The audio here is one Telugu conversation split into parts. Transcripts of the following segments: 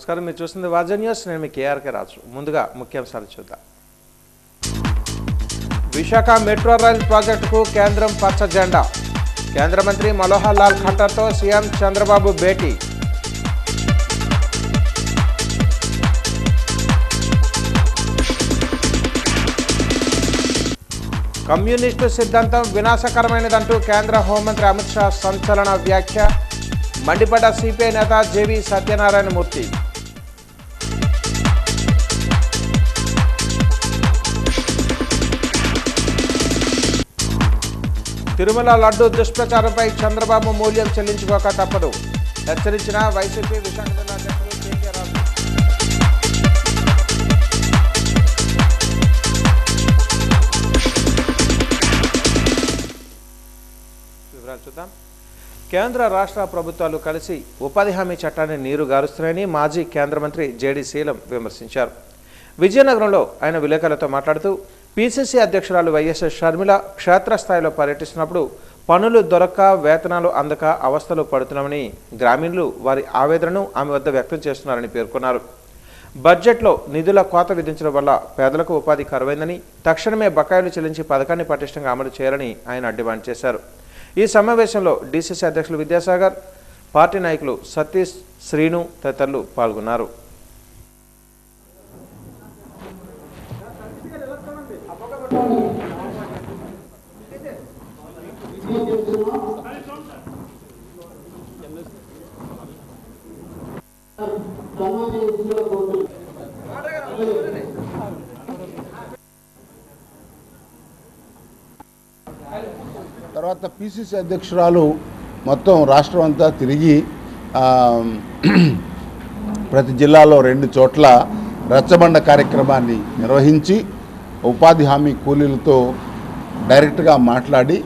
నమస్కారం, మీరు చూస్తుంది వాజన్ న్యూస్. నేను మీ కేఆర్కే రాజు. ముందుగా ముఖ్యాంశాలు చూద్దాం. విశాఖ మెట్రో రైల్ ప్రాజెక్టుకు కేంద్రం పచ్చ జెండా. కేంద్ర మంత్రి మనోహర్ లాల్ ఖట్టర్తో సీఎం చంద్రబాబు భేటీ. కమ్యూనిస్టు సిద్ధాంతం వినాశకరమైనదంటూ కేంద్ర హోంమంత్రి అమిత్ షా సంచలన వ్యాఖ్య. మండిపడ్డ సిపిఐ నేత జేవి సత్యనారాయణమూర్తి. తిరుమల లడ్డు దుష్ప్రచారంపై చంద్రబాబు మూల్యం చెల్లించుకోక తప్పదు హెచ్చరించిన వైసీపీ విశాఖ జిల్లా అధ్యక్షులు కేకే రాజు. వివరాలు చూద్దాం. కేంద్ర రాష్ట్ర ప్రభుత్వాలు కలిసి ఉపాధి హామీ చట్టాన్ని నీరు గారుస్తున్నాయని మాజీ కేంద్ర మంత్రి జేడీ శీలం విమర్శించారు. విజయనగరంలో ఆయన విలేకరులతో మాట్లాడుతూ పీసీసీ అధ్యక్షురాలు వైఎస్ షర్మిల క్షేత్రస్థాయిలో పర్యటిస్తున్నప్పుడు పనులు దొరక్క వేతనాలు అందక అవస్థలు పడుతున్నామని గ్రామీణులు వారి ఆవేదనను ఆమె వద్ద వ్యక్తం చేస్తున్నారని పేర్కొన్నారు. బడ్జెట్లో నిధుల కోత విధించడం వల్ల పేదలకు ఉపాధి కరువైందని, తక్షణమే బకాయిలు చెల్లించి పథకాన్ని పటిష్టంగా అమలు చేయాలని ఆయన డిమాండ్ చేశారు. ఈ సమావేశంలో డీసీసీ అధ్యక్షులు విద్యాసాగర్, పార్టీ నాయకులు సతీష్, శ్రీను తదితరులు పాల్గొన్నారు. తర్వాత పీసీసీ అధ్యక్షురాలు మొత్తం రాష్ట్రం అంతా తిరిగి ప్రతి జిల్లాలో 2 చోట్ల రచ్చబండ కార్యక్రమాన్ని నిర్వహించి ఉపాధి హామీ కూలీలతో డైరెక్ట్గా మాట్లాడి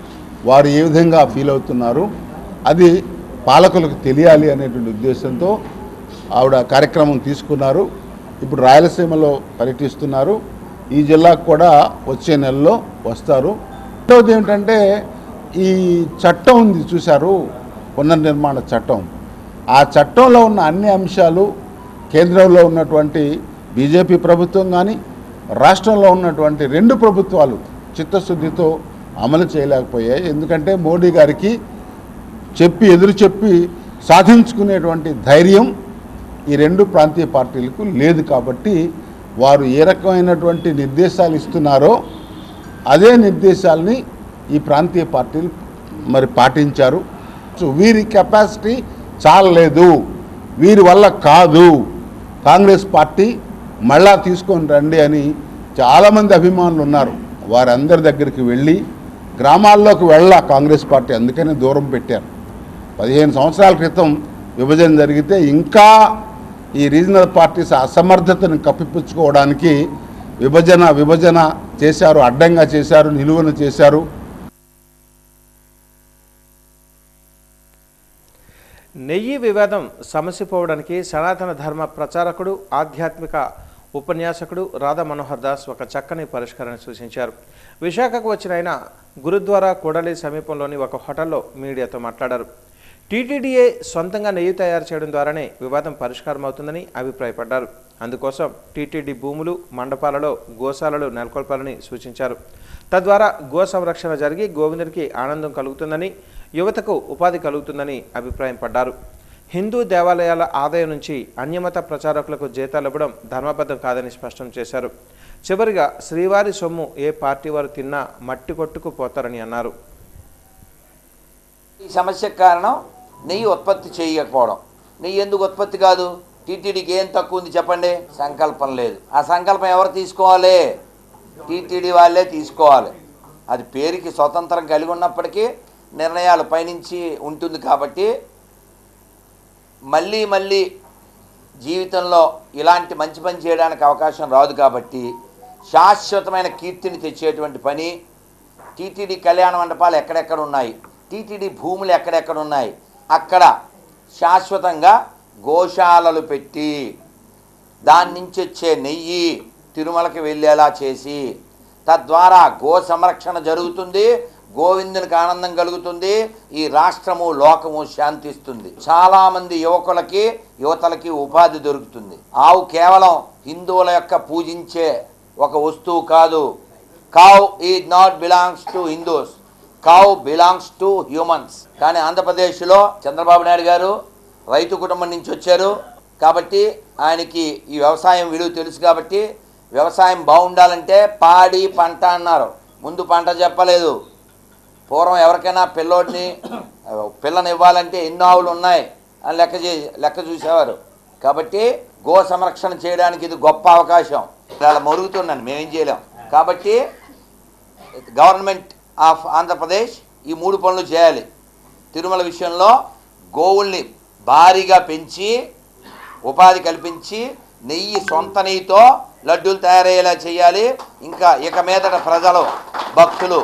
వారు ఏ విధంగా ఫీల్ అవుతున్నారు అది పాలకులకు తెలియాలి అనేటువంటి ఉద్దేశంతో ఆవిడ కార్యక్రమం తీసుకున్నారు. ఇప్పుడు రాయలసీమలో పర్యటిస్తున్నారు. ఈ జిల్లాకు కూడా వచ్చే నెలలో వస్తారు. రెండవది ఏమిటంటే ఈ చట్టం ఉంది చూశారు, పునర్నిర్మాణ చట్టం. ఆ చట్టంలో ఉన్న అన్ని అంశాలు కేంద్రంలో ఉన్నటువంటి బీజేపీ ప్రభుత్వం కానీ రాష్ట్రంలో ఉన్నటువంటి 2 ప్రభుత్వాలు చిత్తశుద్ధితో అమలు చేయలేకపోయాయి. ఎందుకంటే మోడీ గారికి ఎదురు చెప్పి సాధించుకునేటువంటి ధైర్యం ఈ 2 ప్రాంతీయ పార్టీలకు లేదు. కాబట్టి వారు ఏ రకమైనటువంటి నిర్దేశాలు ఇస్తున్నారో అదే నిర్దేశాలని ఈ ప్రాంతీయ పార్టీలు మరి పాటించారు. వీరి కెపాసిటీ చాలలేదు, వీరి వల్ల కాదు, కాంగ్రెస్ పార్టీ మళ్ళా తీసుకొని రండి అని చాలామంది అభిమానులు ఉన్నారు. వారందరి దగ్గరికి వెళ్ళి గ్రామాల్లోకి కాంగ్రెస్ పార్టీ అందుకనే దూరం పెట్టారు. 15 సంవత్సరాల క్రితం విభజన జరిగితే ఇంకా ఈ రీజనల్ పార్టీస్ అసమర్థతను కప్పిపుచ్చుకోవడానికి విభజన చేశారు, అడ్డంగా చేశారు, నిలువన చేశారు. నెయ్యి వివాదం సమసిపోవడానికి సనాతన ధర్మ ప్రచారకుడు, ఆధ్యాత్మిక ఉపన్యాసకుడు రాధా మనోహర్ దాస్ ఒక చక్కని పరిష్కారాన్ని సూచించారు. విశాఖకు వచ్చిన ఆయన గురుద్వారా కూడలి సమీపంలోని ఒక హోటల్లో మీడియాతో మాట్లాడారు. టీటీడీఏ సొంతంగా నెయ్యి తయారు చేయడం ద్వారానే వివాదం పరిష్కారం అవుతుందని అభిప్రాయపడ్డారు. అందుకోసం టీటీడీ భూములు, మండపాలలో గోశాలలు నెలకొల్పాలని సూచించారు. తద్వారా గో సంరక్షణ జరిగి గోవిందుడికి ఆనందం కలుగుతుందని, యువతకు ఉపాధి కలుగుతుందని అభిప్రాయపడ్డారు. హిందూ దేవాలయాల ఆదాయం నుంచి అన్యమత ప్రచారకులకు జీతాలు ఇవ్వడం ధర్మబద్ధం కాదని స్పష్టం చేశారు. చివరిగా శ్రీవారి సొమ్ము ఏ పార్టీ వారు తిన్నా మట్టి కొట్టుకు పోతారని అన్నారు. ఈ సమస్యకు కారణం నెయ్యి ఉత్పత్తి చేయకపోవడం. నెయ్యి ఎందుకు ఉత్పత్తి కాదు? టీటీడీకి ఏం తక్కువ ఉంది చెప్పండి? సంకల్పం లేదు. ఆ సంకల్పం ఎవరు తీసుకోవాలి? టీటీడీ వాళ్ళే తీసుకోవాలి. అది పేరుకి స్వతంత్రం కలిగి ఉన్నప్పటికీ నిర్ణయాలు పైనుంచి ఉంటుంది. కాబట్టి మళ్ళీ జీవితంలో ఇలాంటి మంచి పని చేయడానికి అవకాశం రాదు. కాబట్టి శాశ్వతమైన కీర్తిని తెచ్చేటువంటి పని టీటీడీ కళ్యాణ మండపాలు ఎక్కడెక్కడ ఉన్నాయి, టీటీడీ భూములు ఎక్కడెక్కడ ఉన్నాయి, అక్కడ శాశ్వతంగా గోశాలలు పెట్టి దాని నుంచి వచ్చే నెయ్యి తిరుమలకి వెళ్ళేలా చేసి తద్వారా గో సంరక్షణ జరుగుతుంది, గోవిందునికి ఆనందం కలుగుతుంది, ఈ రాష్ట్రము లోకము శాంతిస్తుంది. చాలామంది యువతలకి ఉపాధి దొరుకుతుంది. ఆవు కేవలం హిందువుల యొక్క పూజించే ఒక వస్తువు కాదు. Cow is not belongs to Hindus, cow belongs to humans. కానీ ఆంధ్రప్రదేశ్లో చంద్రబాబు నాయుడు గారు రైతు కుటుంబం నుంచి వచ్చారు కాబట్టి ఆయనకి ఈ వ్యవసాయం విలువ తెలుసు. కాబట్టి వ్యవసాయం బాగుండాలంటే పాడి పంట అన్నారు, ముందు పంట చెప్పలేదు. పూర్వం ఎవరికైనా పిల్లని ఇవ్వాలంటే ఎన్ని ఆవులు ఉన్నాయి అని లెక్క చూసేవారు. కాబట్టి గో సంరక్షణ చేయడానికి ఇది గొప్ప అవకాశం. ఇలా మరుగుతున్నాను, మేమేం చేయలేం. కాబట్టి గవర్నమెంట్ ఆఫ్ ఆంధ్రప్రదేశ్ ఈ 3 పనులు చేయాలి. తిరుమల విషయంలో గోవుల్ని భారీగా పెంచి ఉపాధి కల్పించి సొంత నెయ్యితో లడ్డూలు తయారయ్యేలా చేయాలి. ఇక మీదట ప్రజలు భక్తులు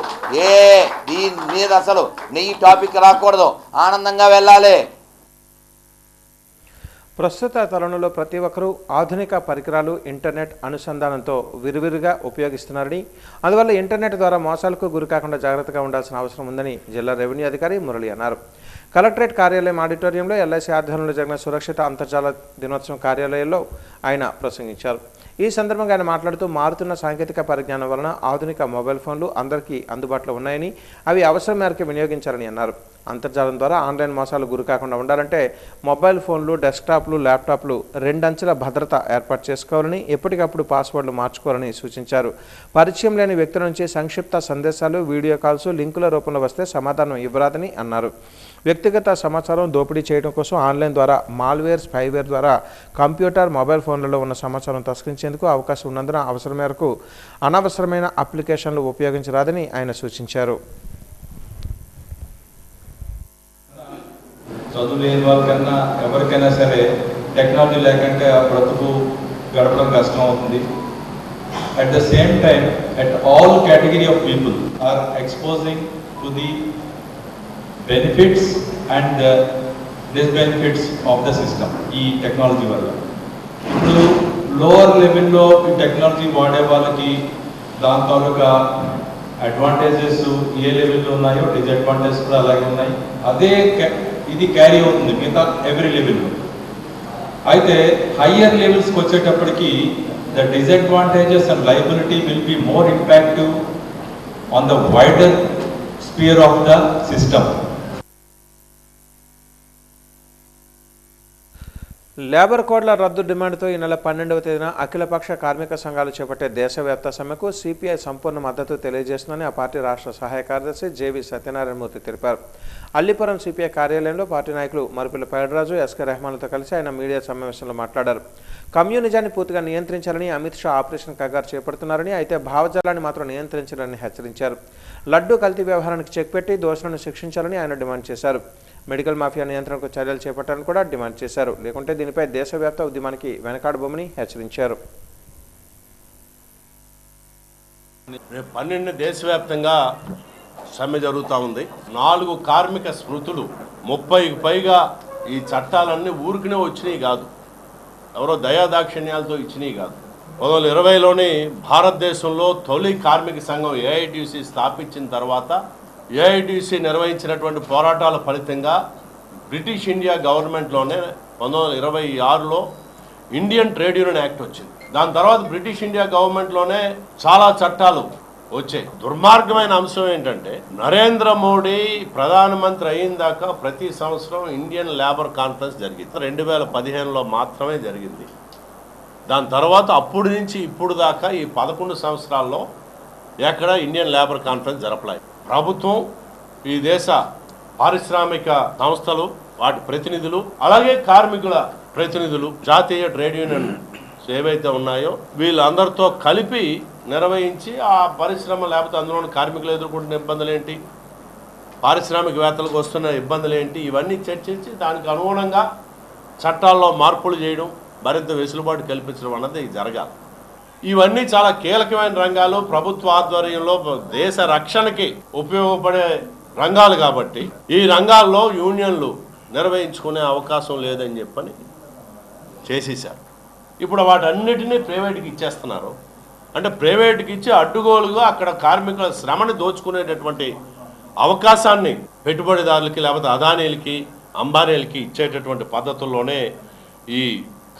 దీని మీద అసలు నెయ్యి టాపిక్ రాకూడదు, ఆనందంగా వెళ్ళాలి. ప్రస్తుత తరుణంలో ప్రతి ఒక్కరూ ఆధునిక పరికరాలు ఇంటర్నెట్ అనుసంధానంతో విరివిరిగా ఉపయోగిస్తున్నారని, అందువల్ల ఇంటర్నెట్ ద్వారా మోసాలకు గురికాకుండా జాగ్రత్తగా ఉండాల్సిన అవసరం ఉందని జిల్లా రెవెన్యూ అధికారి మురళి అన్నారు. కలెక్టరేట్ కార్యాలయం ఆడిటోరియంలో ఎల్ఐసి ఆధ్వర్యంలో జరిగిన సురక్షిత అంతర్జాల దినోత్సవం కార్యాలయంలో ఆయన ప్రసంగించారు. ఈ సందర్భంగా ఆయన మాట్లాడుతూ మారుతున్న సాంకేతిక పరిజ్ఞానం వలన ఆధునిక మొబైల్ ఫోన్లు అందరికీ అందుబాటులో ఉన్నాయని, అవి అవసరం మేరకు వినియోగించాలని అన్నారు. అంతర్జాలం ద్వారా ఆన్లైన్ మోసాలు గురికాకుండా ఉండాలంటే మొబైల్ ఫోన్లు, డెస్క్టాప్లు, ల్యాప్టాప్లు 2 అంచెల భద్రత ఏర్పాటు చేసుకోవాలని, ఎప్పటికప్పుడు పాస్వర్డ్లు మార్చుకోవాలని సూచించారు. పరిచయం లేని వ్యక్తుల నుంచి సంక్షిప్త సందేశాలు, వీడియో కాల్స్, లింకుల రూపంలో వస్తే సమాధానం ఇవ్వరాదని అన్నారు. వ్యక్తిగత సమాచారం దోపిడీ చేయడం కోసం ఆన్లైన్ ద్వారా మాల్వేర్, స్పైవేర్ ద్వారా కంప్యూటర్, మొబైల్ ఫోన్లలో ఉన్న సమాచారం తస్కరించేందుకు అవకాశం ఉన్నందున అవసరం మేరకు అనవసరమైన అప్లికేషన్లు ఉపయోగించరాదని ఆయన సూచించారు. చదువు లేని వాళ్ళకన్నా ఎవరికైనా సరే టెక్నాలజీ లేకుంటే ఆ బ్రతుకు గడపడం కష్టం అవుతుంది. At the same time at all category of people are exposing to the benefits and disbenefits of the system ఈ టెక్నాలజీ వల్ల. ఇప్పుడు లోవర్ లెవెల్లో ఈ టెక్నాలజీ వాడే వాళ్ళకి దాని తాలూకా అడ్వాంటేజెస్ ఏ లెవెల్లో ఉన్నాయో డిసడ్వాంటేజెస్ కూడా అలాగే ఉన్నాయి. అదే ఇది క్యారీ అవుతుంది మిగతా ఎవ్రీ లెవెల్లో. అయితే హయ్యర్ లెవెల్స్కి వచ్చేటప్పటికి the disadvantages and liability will be more impactive on the wider sphere of the system. Labour కోడ్ల రద్దు డిమాండ్తో ఈ నెల 12వ తేదీన అఖిలపక్ష కార్మిక సంఘాలు చేపట్టే దేశవ్యాప్త సమ్మెకు సిపిఐ సంపూర్ణ మద్దతు తెలియజేస్తుందని ఆ పార్టీ రాష్ట్ర సహాయ కార్యదర్శి జేవి సత్యనారాయణమూర్తి తెలిపారు. అల్లిపురం సిపిఐ కార్యాలయంలో పార్టీ నాయకులు మరుపిల్ల పైడరాజు, ఎస్కే రెహమాన్లతో కలిసి ఆయన మీడియా సమావేశంలో మాట్లాడారు. కమ్యూనిజాన్ని పూర్తిగా నియంత్రించాలని అమిత్ షా ఆపరేషన్ కగారు చేపడుతున్నారని, అయితే భావజాలాన్ని మాత్రం నియంత్రించాలని హెచ్చరించారు. లడ్డూ కల్తీ వ్యవహారానికి చెక్ పెట్టి దోషులను శిక్షించాలని ఆయన డిమాండ్ చేశారు. మెడికల్ మాఫియా నియంత్రణకు చర్యలు చేపట్టాలని కూడా డిమాండ్ చేశారు. లేకుంటే దీనిపై దేశవ్యాప్త ఉద్యమానికి వెనకాడబోమని హెచ్చరించారు. రేపు 12 దేశవ్యాప్తంగా సమ్మె జరుగుతూ ఉంది. 4 కార్మిక స్మృతులు, 30కి పైగా ఈ చట్టాలన్నీ ఊరికనే వచ్చినాయి కాదు, ఎవరో దయాదాక్షిణ్యాలతో ఇచ్చినాయి కాదు. 1920లోని భారతదేశంలో తొలి కార్మిక సంఘం ఏఐటీసీ స్థాపించిన తర్వాత ఏఐటీసీ నిర్వహించినటువంటి పోరాటాల ఫలితంగా బ్రిటిష్ ఇండియా గవర్నమెంట్లోనే 1926లో ఇండియన్ ట్రేడ్ యూనియన్ యాక్ట్ వచ్చింది. దాని తర్వాత బ్రిటిష్ ఇండియా గవర్నమెంట్లోనే చాలా చట్టాలు వచ్చాయి. దుర్మార్గమైన అంశం ఏంటంటే నరేంద్ర మోడీ ప్రధానమంత్రి అయిన దాకా ప్రతి సంవత్సరం ఇండియన్ లేబర్ కాన్ఫరెన్స్ జరిగింది. 2015లో మాత్రమే జరిగింది. దాని తర్వాత అప్పుడు నుంచి ఇప్పుడు దాకా ఈ 11 సంవత్సరాల్లో ఎక్కడ ఇండియన్ లేబర్ కాన్ఫరెన్స్ జరపలేదు. ప్రభుత్వం, ఈ దేశ పారిశ్రామిక సంస్థలు, వాటి ప్రతినిధులు, అలాగే కార్మికుల ప్రతినిధులు, జాతీయ ట్రేడ్ యూనియన్ ఏవైతే ఉన్నాయో వీళ్ళందరితో కలిపి నిర్వహించి ఆ పరిశ్రమ లేకపోతే అందులోని కార్మికులు ఎదుర్కొంటున్న ఇబ్బందులు ఏంటి, పారిశ్రామికవేత్తలకు వస్తున్న ఇబ్బందులు ఏంటి, ఇవన్నీ చర్చించి దానికి అనుగుణంగా చట్టాల్లో మార్పులు చేయడం, మరింత వెసులుబాటు కల్పించడం అన్నది జరగాలి. ఇవన్నీ చాలా కీలకమైన రంగాలు, ప్రభుత్వ ఆధ్వర్యంలో దేశ రక్షణకి ఉపయోగపడే రంగాలు కాబట్టి ఈ రంగాల్లో యూనియన్లు నిర్వహించుకునే అవకాశం లేదని చెప్పని చేసేశారు. ఇప్పుడు వాటన్నిటినీ ప్రైవేట్కి ఇచ్చేస్తున్నారు. అంటే ప్రైవేట్కి ఇచ్చి అడ్డుగోలుగా అక్కడ కార్మికుల శ్రమని దోచుకునేటటువంటి అవకాశాన్ని పెట్టుబడిదారులకి లేకపోతే అదానీలకి అంబానీలకి ఇచ్చేటటువంటి పద్ధతుల్లోనే ఈ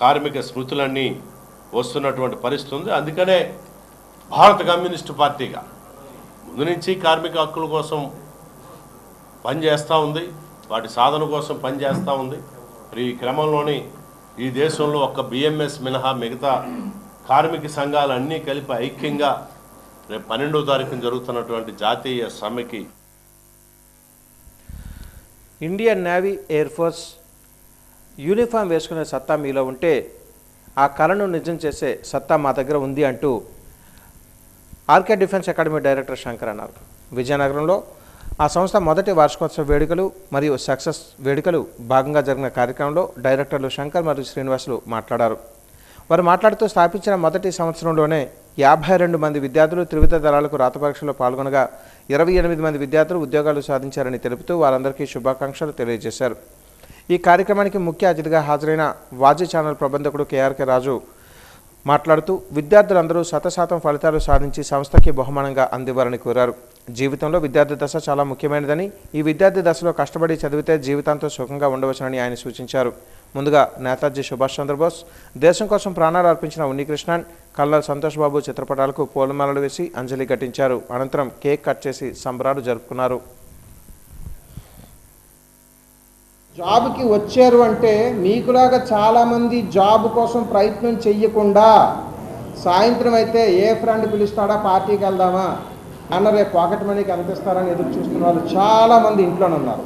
కార్మిక స్మృతులన్నీ వస్తున్నటువంటి పరిస్థితి ఉంది. అందుకనే భారత కమ్యూనిస్టు పార్టీగా ముందు నుంచి కార్మిక హక్కుల కోసం పనిచేస్తూ ఉంది, వాటి సాధన కోసం పనిచేస్తూ ఉంది. ఈ క్రమంలోని ఈ దేశంలో ఒక్క బిఎంఎస్ మినహా మిగతా కార్మిక సంఘాలన్నీ కలిపి ఐక్యంగా రేపు 12వ తారీఖున జరుగుతున్నటువంటి జాతీయ సమ్మెకి Indian navy air force uniform వేసుకునే సత్తా మీలో ఉంటే ఆ కళను నిజం చేసే సత్తా మా దగ్గర ఉంది అంటూ RK defence academy director Shankar అన్నారు. విజయనగరంలో ఆ సంస్థ మొదటి వార్షికోత్సవ వేడుకలు మరియు సక్సెస్ వేడుకలు భాగంగా జరిగిన కార్యక్రమంలో డైరెక్టర్లు శంకర్ మరియు శ్రీనివాసులు మాట్లాడారు. వారు మాట్లాడుతూ స్థాపించిన మొదటి సంవత్సరంలోనే 52 మంది విద్యార్థులు త్రివిధ దళాలకు రాత పరీక్షలో పాల్గొనగా 28 మంది విద్యార్థులు ఉద్యోగాలు సాధించారని తెలుపుతూ వారందరికీ శుభాకాంక్షలు తెలియజేశారు. ఈ కార్యక్రమానికి ముఖ్య అతిథిగా హాజరైన వాజీ ఛానల్ ప్రబంధకుడు కేఆర్కే రాజు మాట్లాడుతూ విద్యార్థులందరూ 100% ఫలితాలు సాధించి సంస్థకి బహుమానంగా అందివ్వాలని కోరారు. జీవితంలో విద్యార్థి దశ చాలా ముఖ్యమైనదని, ఈ విద్యార్థి దశలో కష్టపడి చదివితే జీవితాంతం సుఖంగా ఉండవచ్చునని ఆయన సూచించారు. ముందుగా నేతాజీ సుభాష్ చంద్రబోస్, దేశం కోసం ప్రాణాలు అర్పించిన ఉన్నికృష్ణన్, కల్నల్ సంతోష్ బాబు చిత్రపటాలకు పూలమాలలు వేసి అంజలి ఘటించారు. అనంతరం కేక్ కట్ చేసి సంబరాలు జరుపుకున్నారు. జాబ్కి వచ్చారు అంటే మీకులాగా చాలామంది జాబ్ కోసం ప్రయత్నం చెయ్యకుండా సాయంత్రం అయితే ఏ ఫ్రెండ్ పిలుస్తాడా పార్టీకి వెళ్దామా అన్న రేపు పాకెట్ మనీకి ఎంత ఇస్తారని ఎదురు చూస్తున్న వాళ్ళు చాలామంది ఇంట్లోనే ఉన్నారు.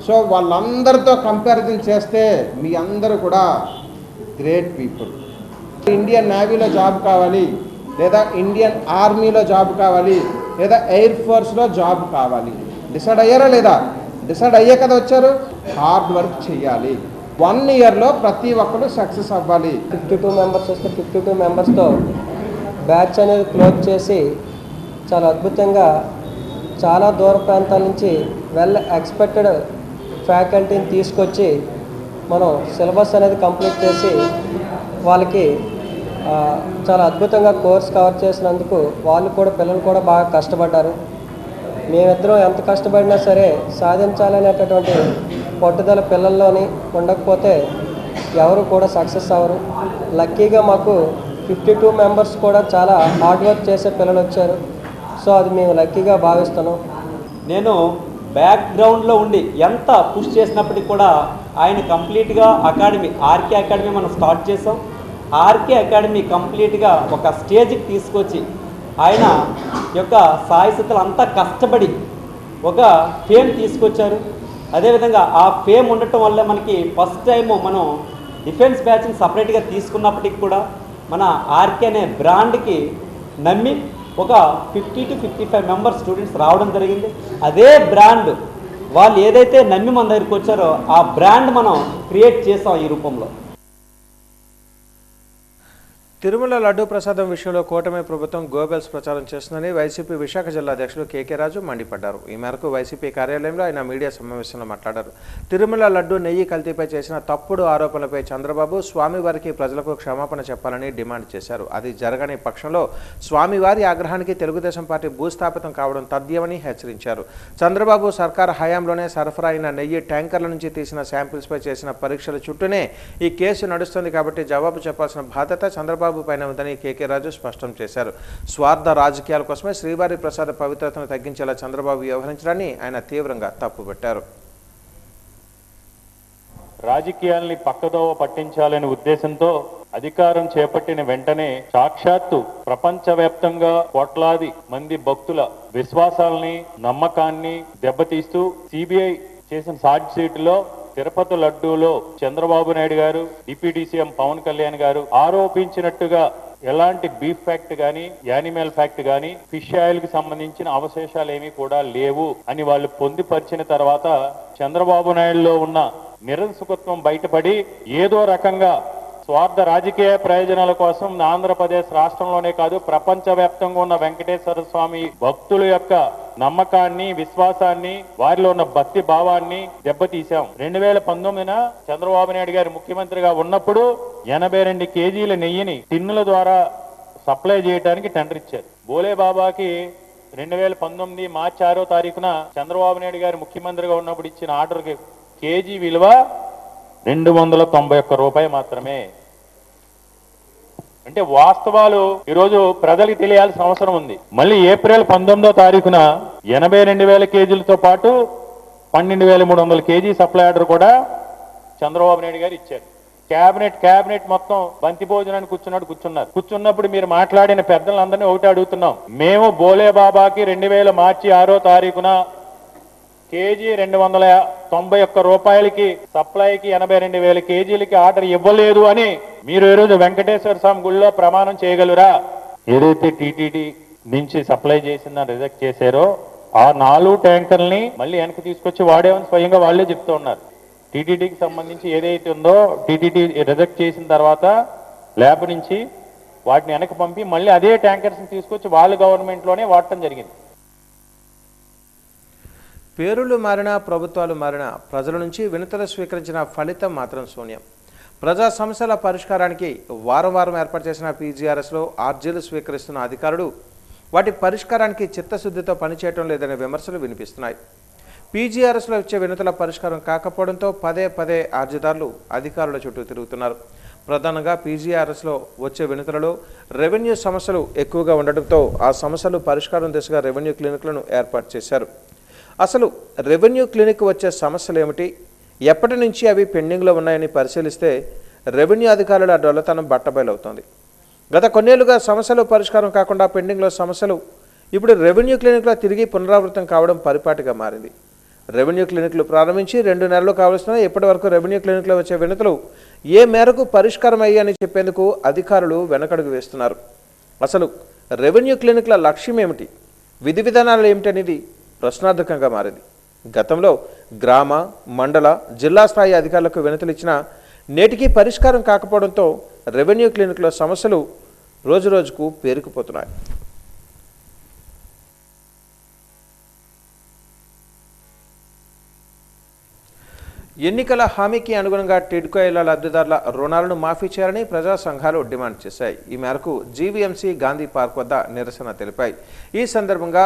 సో వాళ్ళందరితో కంపారిజన్ చేస్తే మీ అందరూ కూడా గ్రేట్ పీపుల్. ఇండియన్ నేవీలో జాబ్ కావాలి, లేదా ఇండియన్ ఆర్మీలో జాబ్ కావాలి, లేదా ఎయిర్ ఫోర్స్లో జాబ్ కావాలి, డిసైడ్ అయ్యారా లేదా? డిసైడ్ అయ్యే కదా వచ్చారు. హార్డ్ వర్క్ చేయాలి. 1 ఇయర్లో ప్రతి ఒక్కరు సక్సెస్ అవ్వాలి. 52 మెంబర్స్ వస్తే 52 మెంబర్స్తో బ్యాచ్ అనేది క్లోజ్ చేసి చాలా అద్భుతంగా చాలా దూర ప్రాంతాల నుంచి వెల్ ఎక్స్పెక్టెడ్ ఫ్యాకల్టీని తీసుకొచ్చి మనం సిలబస్ అనేది కంప్లీట్ చేసి వాళ్ళకి చాలా అద్భుతంగా కోర్స్ కవర్ చేసినందుకు వాళ్ళు కూడా పిల్లలు కూడా బాగా కష్టపడ్డారు. మేమిద్దరం ఎంత కష్టపడినా సరే సాధించాలనేటటువంటి పట్టుదల పిల్లల్లోని ఉండకపోతే ఎవరు కూడా సక్సెస్ అవ్వరు. లక్కీగా మాకు 52 మెంబర్స్ కూడా చాలా హార్డ్ వర్క్ చేసే పిల్లలు వచ్చారు. సో అది మేము లక్కీగా భావిస్తున్నాం. నేను బ్యాక్గ్రౌండ్లో ఉండి ఎంత పుష్ చేసినప్పటికీ కూడా ఆయన కంప్లీట్గా అకాడమీ ఆర్కే అకాడమీ మనం స్టార్ట్ చేసాం. ఆర్కే అకాడమీ కంప్లీట్గా ఒక స్టేజ్కి తీసుకొచ్చి ఆయన యొక్క సాయశక్తులు అంతా కష్టపడి ఒక ఫేమ్ తీసుకొచ్చారు. అదేవిధంగా ఆ ఫేమ్ ఉండటం వల్ల మనకి ఫస్ట్ టైము మనం డిఫెన్స్ బ్యాచ్ని సపరేట్గా తీసుకున్నప్పటికి కూడా మన ఆర్కే అనే బ్రాండ్కి నమ్మి ఒక 50 to 55 మెంబర్స్ స్టూడెంట్స్ రావడం జరిగింది. అదే బ్రాండ్ వాళ్ళు ఏదైతే నమ్మి మన దగ్గరికి వచ్చారో ఆ బ్రాండ్ మనం క్రియేట్ చేసాం ఈ రూపంలో. తిరుమల లడ్డూ ప్రసాదం విషయంలో కూటమి ప్రభుత్వం గోబెల్స్ ప్రచారం చేస్తుందని వైసీపీ విశాఖ జిల్లా అధ్యక్షులు కేకే రాజు మండిపడ్డారు. ఈ మేరకు వైసీపీ కార్యాలయంలో ఆయన మీడియా సమావేశంలో మాట్లాడారు. తిరుమల లడ్డూ నెయ్యి కల్తీపై చేసిన తప్పుడు ఆరోపణలపై చంద్రబాబు స్వామివారికి ప్రజలకు క్షమాపణ చెప్పాలని డిమాండ్ చేశారు. అది జరగని పక్షంలో స్వామివారి ఆగ్రహానికి తెలుగుదేశం పార్టీ భూస్థాపితం కావడం తథ్యమని హెచ్చరించారు. చంద్రబాబు సర్కార్ హయాంలోనే సరఫరా అయిన నెయ్యి ట్యాంకర్ల నుంచి తీసిన శాంపిల్స్పై చేసిన పరీక్షల చుట్టూనే ఈ కేసు నడుస్తుంది కాబట్టి జవాబు చెప్పాల్సిన బాధ్యత చంద్రబాబు పైన ఉందని కేకే రాజు స్పష్టం చేశారు. స్వార్థ రాజకీయాల కోసమే శ్రీవారి ప్రసాద పవిత్రతను తగ్గించేలా చంద్రబాబు వ్యవహరించడాన్ని ఆయన తీవ్రంగా తప్పుపట్టారు. రాజకీయాల్ని పక్కదోవ పట్టించాలనే ఉద్దేశంతో అధికారం చేపట్టిన వెంటనే సాక్షాత్తు ప్రపంచవ్యాప్తంగా కోట్లాది మంది భక్తుల విశ్వాసాలని నమ్మకాన్ని దెబ్బతీస్తూ సిబిఐ చేసిన ఛార్జ్ షీట్లో తిరుపతి లడ్డూలో చంద్రబాబు నాయుడు గారు, డిప్యూటీ సీఎం పవన్ కళ్యాణ్ గారు ఆరోపించినట్టుగా ఎలాంటి బీఫ్ ఫ్యాక్ట్ గానీ, యానిమల్ ఫ్యాక్ట్ గానీ, ఫిష్ ఆయిల్ కి సంబంధించిన అవశేషాలు ఏమీ కూడా లేవు అని వాళ్ళు పొందుపరిచిన తర్వాత చంద్రబాబు నాయుడులో ఉన్న నిరంకుశత్వం బయటపడి ఏదో రకంగా స్వార్థ రాజకీయ ప్రయోజనాల కోసం ఆంధ్రప్రదేశ్ రాష్ట్రంలోనే కాదు ప్రపంచవ్యాప్తంగా ఉన్న వెంకటేశ్వర స్వామి భక్తుల యొక్క నమ్మకాన్ని, విశ్వాసాన్ని, వారిలో ఉన్న భక్తి భావాన్ని దెబ్బతీశాం. 2019 చంద్రబాబు నాయుడు గారు ముఖ్యమంత్రిగా ఉన్నప్పుడు 82 కేజీల నెయ్యిని టిన్నుల ద్వారా సప్లై చేయడానికి టెండర్ ఇచ్చారు. బోలే బాబాకి 2019 మార్చి 6వ తారీఖున చంద్రబాబు నాయుడు గారు ముఖ్యమంత్రిగా ఉన్నప్పుడు ఇచ్చిన ఆర్డర్కి కేజీ విలువ 291 రూపాయలు మాత్రమే. అంటే వాస్తవాలు ఈరోజు ప్రజలకు తెలియాల్సిన అవసరం ఉంది. మళ్ళీ ఏప్రిల్ 19వ తారీఖున 82,000 కేజీలతో పాటు 12,300 కేజీ సప్లై ఆర్డర్ కూడా చంద్రబాబు నాయుడు గారు ఇచ్చారు. క్యాబినెట్ మొత్తం బంతి భోజనాన్ని కూర్చున్నారు. కూర్చున్నప్పుడు మీరు మాట్లాడిన పెద్దలందరినీ ఒకటి అడుగుతున్నాం. మేము బోలే బాబాకి 2000 మార్చి 6వ తారీఖున కేజీ 291 రూపాయలకి సప్లైకి 82,000 కేజీలకి ఆర్డర్ ఇవ్వలేదు అని మీరు ఈరోజు వెంకటేశ్వర స్వామి గుళ్ళో ప్రమాణం చేయగలరా? ఏదైతే టీటీడీ నుంచి సప్లై చేసిందని రిజెక్ట్ చేశారో ఆ 4 ట్యాంకర్ని మళ్ళీ వెనక్కి తీసుకొచ్చి వాడేమని స్వయంగా వాళ్ళే చెప్తూ ఉన్నారు. టీటీడీకి సంబంధించి ఏదైతే ఉందో టీటీడీ రిజెక్ట్ చేసిన తర్వాత ల్యాబ్ నుంచి వాటిని వెనక్కి పంపి మళ్ళీ అదే ట్యాంకర్స్ని తీసుకొచ్చి వాళ్ళ గవర్నమెంట్లోనే వాడటం జరిగింది. పేరులు మారినా ప్రభుత్వాలు మారినా ప్రజల నుంచి వినతులు స్వీకరించిన ఫలితం మాత్రం శూన్యం. ప్రజా సమస్యల పరిష్కారానికి వారం ఏర్పాటు చేసిన పీజీఆర్ఎస్లో ఆర్జీలు స్వీకరిస్తున్న అధికారులు వాటి పరిష్కారానికి చిత్తశుద్ధితో పనిచేయటం లేదనే విమర్శలు వినిపిస్తున్నాయి. పీజీఆర్ఎస్లో ఇచ్చే వినతుల పరిష్కారం కాకపోవడంతో పదే అర్జీదారులు అధికారుల చుట్టూ తిరుగుతున్నారు. ప్రధానంగా పీజీఆర్ఎస్లో వచ్చే వినతులలో రెవెన్యూ సమస్యలు ఎక్కువగా ఉండడంతో ఆ సమస్యలు పరిష్కారం దిశగా రెవెన్యూ క్లినిక్లను ఏర్పాటు చేశారు. అసలు రెవెన్యూ క్లినిక్ వచ్చే సమస్యలు ఏమిటి, ఎప్పటి నుంచి అవి పెండింగ్లో ఉన్నాయని పరిశీలిస్తే రెవెన్యూ అధికారుల డొల్లతనం బట్టబయలవుతోంది. గత కొన్నేళ్లుగా సమస్యలు పరిష్కారం కాకుండా పెండింగ్లో సమస్యలు ఇప్పుడు రెవెన్యూ క్లినిక్లో తిరిగి పునరావృతం కావడం పరిపాటిగా మారింది. రెవెన్యూ క్లినిక్లు ప్రారంభించి 2 నెలలు కావలసిన ఇప్పటి వరకు రెవెన్యూ క్లినిక్లో వచ్చే వినతులు ఏ మేరకు పరిష్కారం అయ్యాయని చెప్పేందుకు అధికారులు వెనకడుగు వేస్తున్నారు. అసలు రెవెన్యూ క్లినిక్ల లక్ష్యం ఏమిటి, విధి విధానాలు ఏమిటనేది ప్రశ్నార్థకంగా మారింది. గతంలో గ్రామ, మండల, జిల్లా స్థాయి అధికారులకు వినతులు ఇచ్చినా నేటికి పరిష్కారం కాకపోవడంతో రెవెన్యూ క్లినిక్ల సమస్యలు రోజురోజుకు పేరుకుపోతున్నాయి. ఎన్నికల హామీకి అనుగుణంగా టిడ్కో ఇళ్ల లబ్ధిదారుల రుణాలను మాఫీ చేయాలని ప్రజా సంఘాలు డిమాండ్ చేశాయి. ఈ మేరకు జీవీఎంసీ గాంధీ పార్క్ వద్ద నిరసన తెలిపాయి. ఈ సందర్భంగా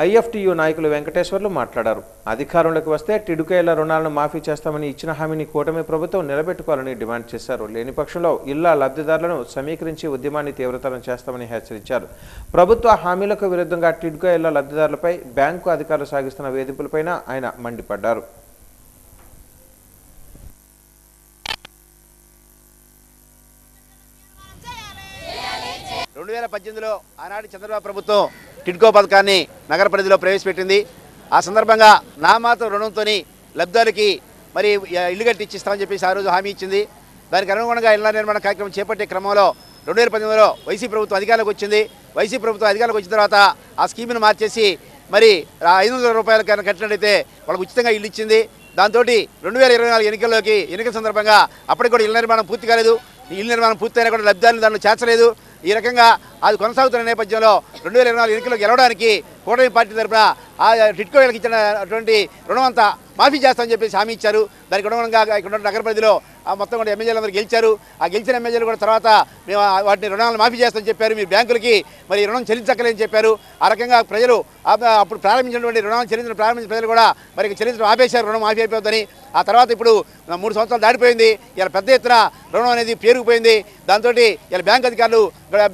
ఐఎఫ్టియు నాయకులు వెంకటేశ్వర్లు మాట్లాడారు. అధికారంలోకి వస్తే టిడ్కో ఇళ్ల రుణాలను మాఫీ చేస్తామని ఇచ్చిన హామీని కూటమి ప్రభుత్వం నిలబెట్టుకోవాలని డిమాండ్ చేశారు. లేని పక్షంలో ఇళ్ల లబ్ధిదారులను సమీకరించి ఉద్యమాన్ని తీవ్రతరం చేస్తామని హెచ్చరించారు. ప్రభుత్వ హామీలకు విరుద్ధంగా టిడ్కో ఇళ్ల లబ్ధిదారులపై బ్యాంకు అధికారులు సాగిస్తున్న వేధింపులపైన ఆయన మండిపడ్డారు. 2018లో ఆనాటి చంద్రబాబు ప్రభుత్వం టిడ్కో పథకాన్ని నగర పరిధిలో ప్రవేశపెట్టింది. ఆ సందర్భంగా నామాత్ర రుణంతో లబ్ధిదారులకి మరి ఇల్లు కట్టించిస్తామని చెప్పేసి ఆ రోజు హామీ ఇచ్చింది. దానికి అనుగుణంగా ఇళ్ల నిర్మాణ కార్యక్రమం చేపట్టే క్రమంలో 2018లో వైసీపీ ప్రభుత్వం అధికారంలోకి వచ్చింది. వైసీపీ ప్రభుత్వం అధికారంలోకి వచ్చిన తర్వాత ఆ స్కీమ్ను మార్చేసి మరి 500 రూపాయల కన్నా కట్టినట్టయితే వాళ్ళకు ఉచితంగా ఇల్లు ఇచ్చింది. దాంతో 2024 ఎన్నికల సందర్భంగా అప్పటికి కూడా ఇళ్ల నిర్మాణం పూర్తి కాలేదు. ఇల్లు నిర్మాణం పూర్తయినా కూడా లబ్ధిదారులు దానిలో చేర్చలేదు. ఈ రకంగా అది కొనసాగుతున్న నేపథ్యంలో 2024 ఎన్నికల్లో గెలవడానికి కూటమి పార్టీ తరఫున ఆ టిడ్కో ఇళ్లకు ఇచ్చినటువంటి రుణం అంతా మాఫీ చేస్తామని చెప్పేసి హామీ ఇచ్చారు. దానికి అనుగుణంగా ఇక్కడ నగర పరిధిలో మొత్తం కూడా ఎమ్మెల్యేలందరూ గెలిచారు. ఆ గెలిచిన ఎమ్మెల్యేలు కూడా తర్వాత మేము వాటిని రుణాలను మాఫీ చేస్తామని చెప్పారు. మీరు బ్యాంకులకి మరి రుణం చెల్లించక్కలేని చెప్పారు. ఆ రకంగా ప్రజలు అప్పుడు ప్రారంభించినటువంటి రుణాలను ప్రారంభించిన ప్రజలు కూడా మరి చెల్లించడం ఆపేశారు. రుణం మాఫీ అయిపోతుందని. ఆ తర్వాత ఇప్పుడు 3 సంవత్సరాలు దాటిపోయింది. ఇలా పెద్ద ఎత్తున రుణం అనేది పేరుకుపోయింది. దాంతో ఇలా బ్యాంక్ అధికారులు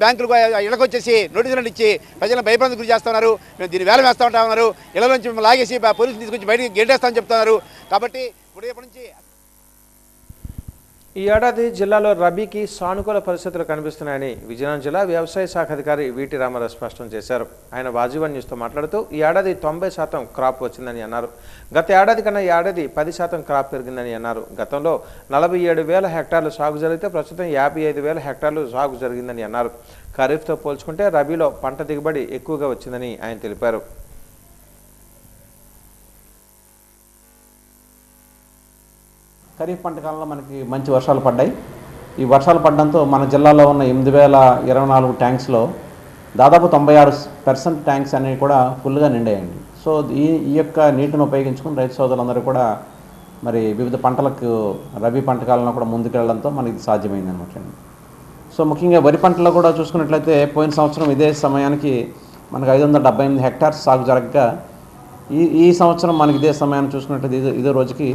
బ్యాంకులకు ఇళ్ళకు వచ్చేసి నోటీసులను ఇచ్చి ప్రజలను భయభ్రాంతికి గురి చేస్తున్నారు. మేము దీన్ని వేలం వేస్తూ ఉంటా ఉన్నారు. ఇళ్ల నుంచి మేము లాగేసి పోలీసులు తీసుకొచ్చి బయటికి గెంటేస్తామని చెప్తున్నారు. కాబట్టి ఇప్పుడు రేపటి నుంచి ఈ ఏడాది జిల్లాలో రబీకి సానుకూల పరిస్థితులు కనిపిస్తున్నాయని విజయనగరం జిల్లా వ్యవసాయ శాఖ అధికారి వీటి రామారావు స్పష్టం చేశారు. ఆయన వాజీవన్ న్యూస్తో మాట్లాడుతూ ఈ ఏడాది 90% క్రాప్ వచ్చిందని అన్నారు. గత ఏడాది కన్నా ఈ ఏడాది 10% క్రాప్ పెరిగిందని అన్నారు. గతంలో 47,000 హెక్టార్లు సాగు జరిగితే ప్రస్తుతం 55,000 హెక్టార్లు సాగు జరిగిందని అన్నారు. ఖరీఫ్తో పోల్చుకుంటే రబీలో పంట దిగుబడి ఎక్కువగా వచ్చిందని ఆయన తెలిపారు. ఖరీఫ్ పంట కాలంలో మనకి మంచి వర్షాలు పడ్డాయి. ఈ వర్షాలు పడడంతో మన జిల్లాలో ఉన్న 8,024 ట్యాంక్స్లో దాదాపు 96% ట్యాంక్స్ అనేవి కూడా ఫుల్గా నిండాయండి. సో ఈ యొక్క నీటిని ఉపయోగించుకుని రైతు సోదరులందరూ కూడా మరి వివిధ పంటలకు రబీ పంట కాలంలో కూడా ముందుకెళ్లడంతో మనకి సాధ్యమైంది అనమాట. సో ముఖ్యంగా వరి పంటలో కూడా చూసుకున్నట్లయితే పోయిన సంవత్సరం ఇదే సమయానికి మనకు 578 హెక్టార్స్ సాగు జరగగా ఈ సంవత్సరం మనకి ఇదే సమయాన్ని చూసుకున్నట్లయితే ఇదే రోజుకి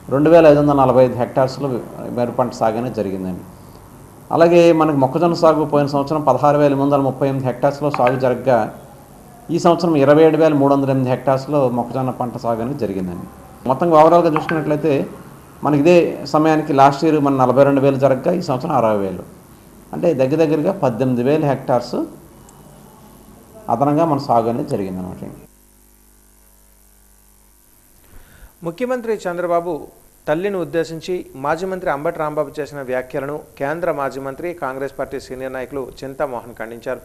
2545 హెక్టార్స్లో వరి పంట సాగు అనేది జరిగిందండి. అలాగే మనకి మొక్కజొన్న సాగు పోయిన సంవత్సరం 16,838 హెక్టార్స్లో సాగు జరగగా ఈ సంవత్సరం 27,308 హెక్టార్స్లో మొక్కజొన్న పంట సాగు అనేది జరిగిందండి. మొత్తంగా ఓవరాల్గా చూసుకున్నట్లయితే మనకి ఇదే సమయానికి లాస్ట్ ఇయర్ మన 42,000 జరగగా ఈ సంవత్సరం 60,000, అంటే దగ్గరగా 18,000 హెక్టార్స్ అదనంగా మన సాగు అనేది జరిగిందన్నమాట. ముఖ్యమంత్రి చంద్రబాబు తల్లిని ఉద్దేశించి మాజీ మంత్రి అంబటి రాంబాబు చేసిన వ్యాఖ్యలను కేంద్ర మాజీ మంత్రి కాంగ్రెస్ పార్టీ సీనియర్ నాయకులు చింతామోహన్ ఖండించారు.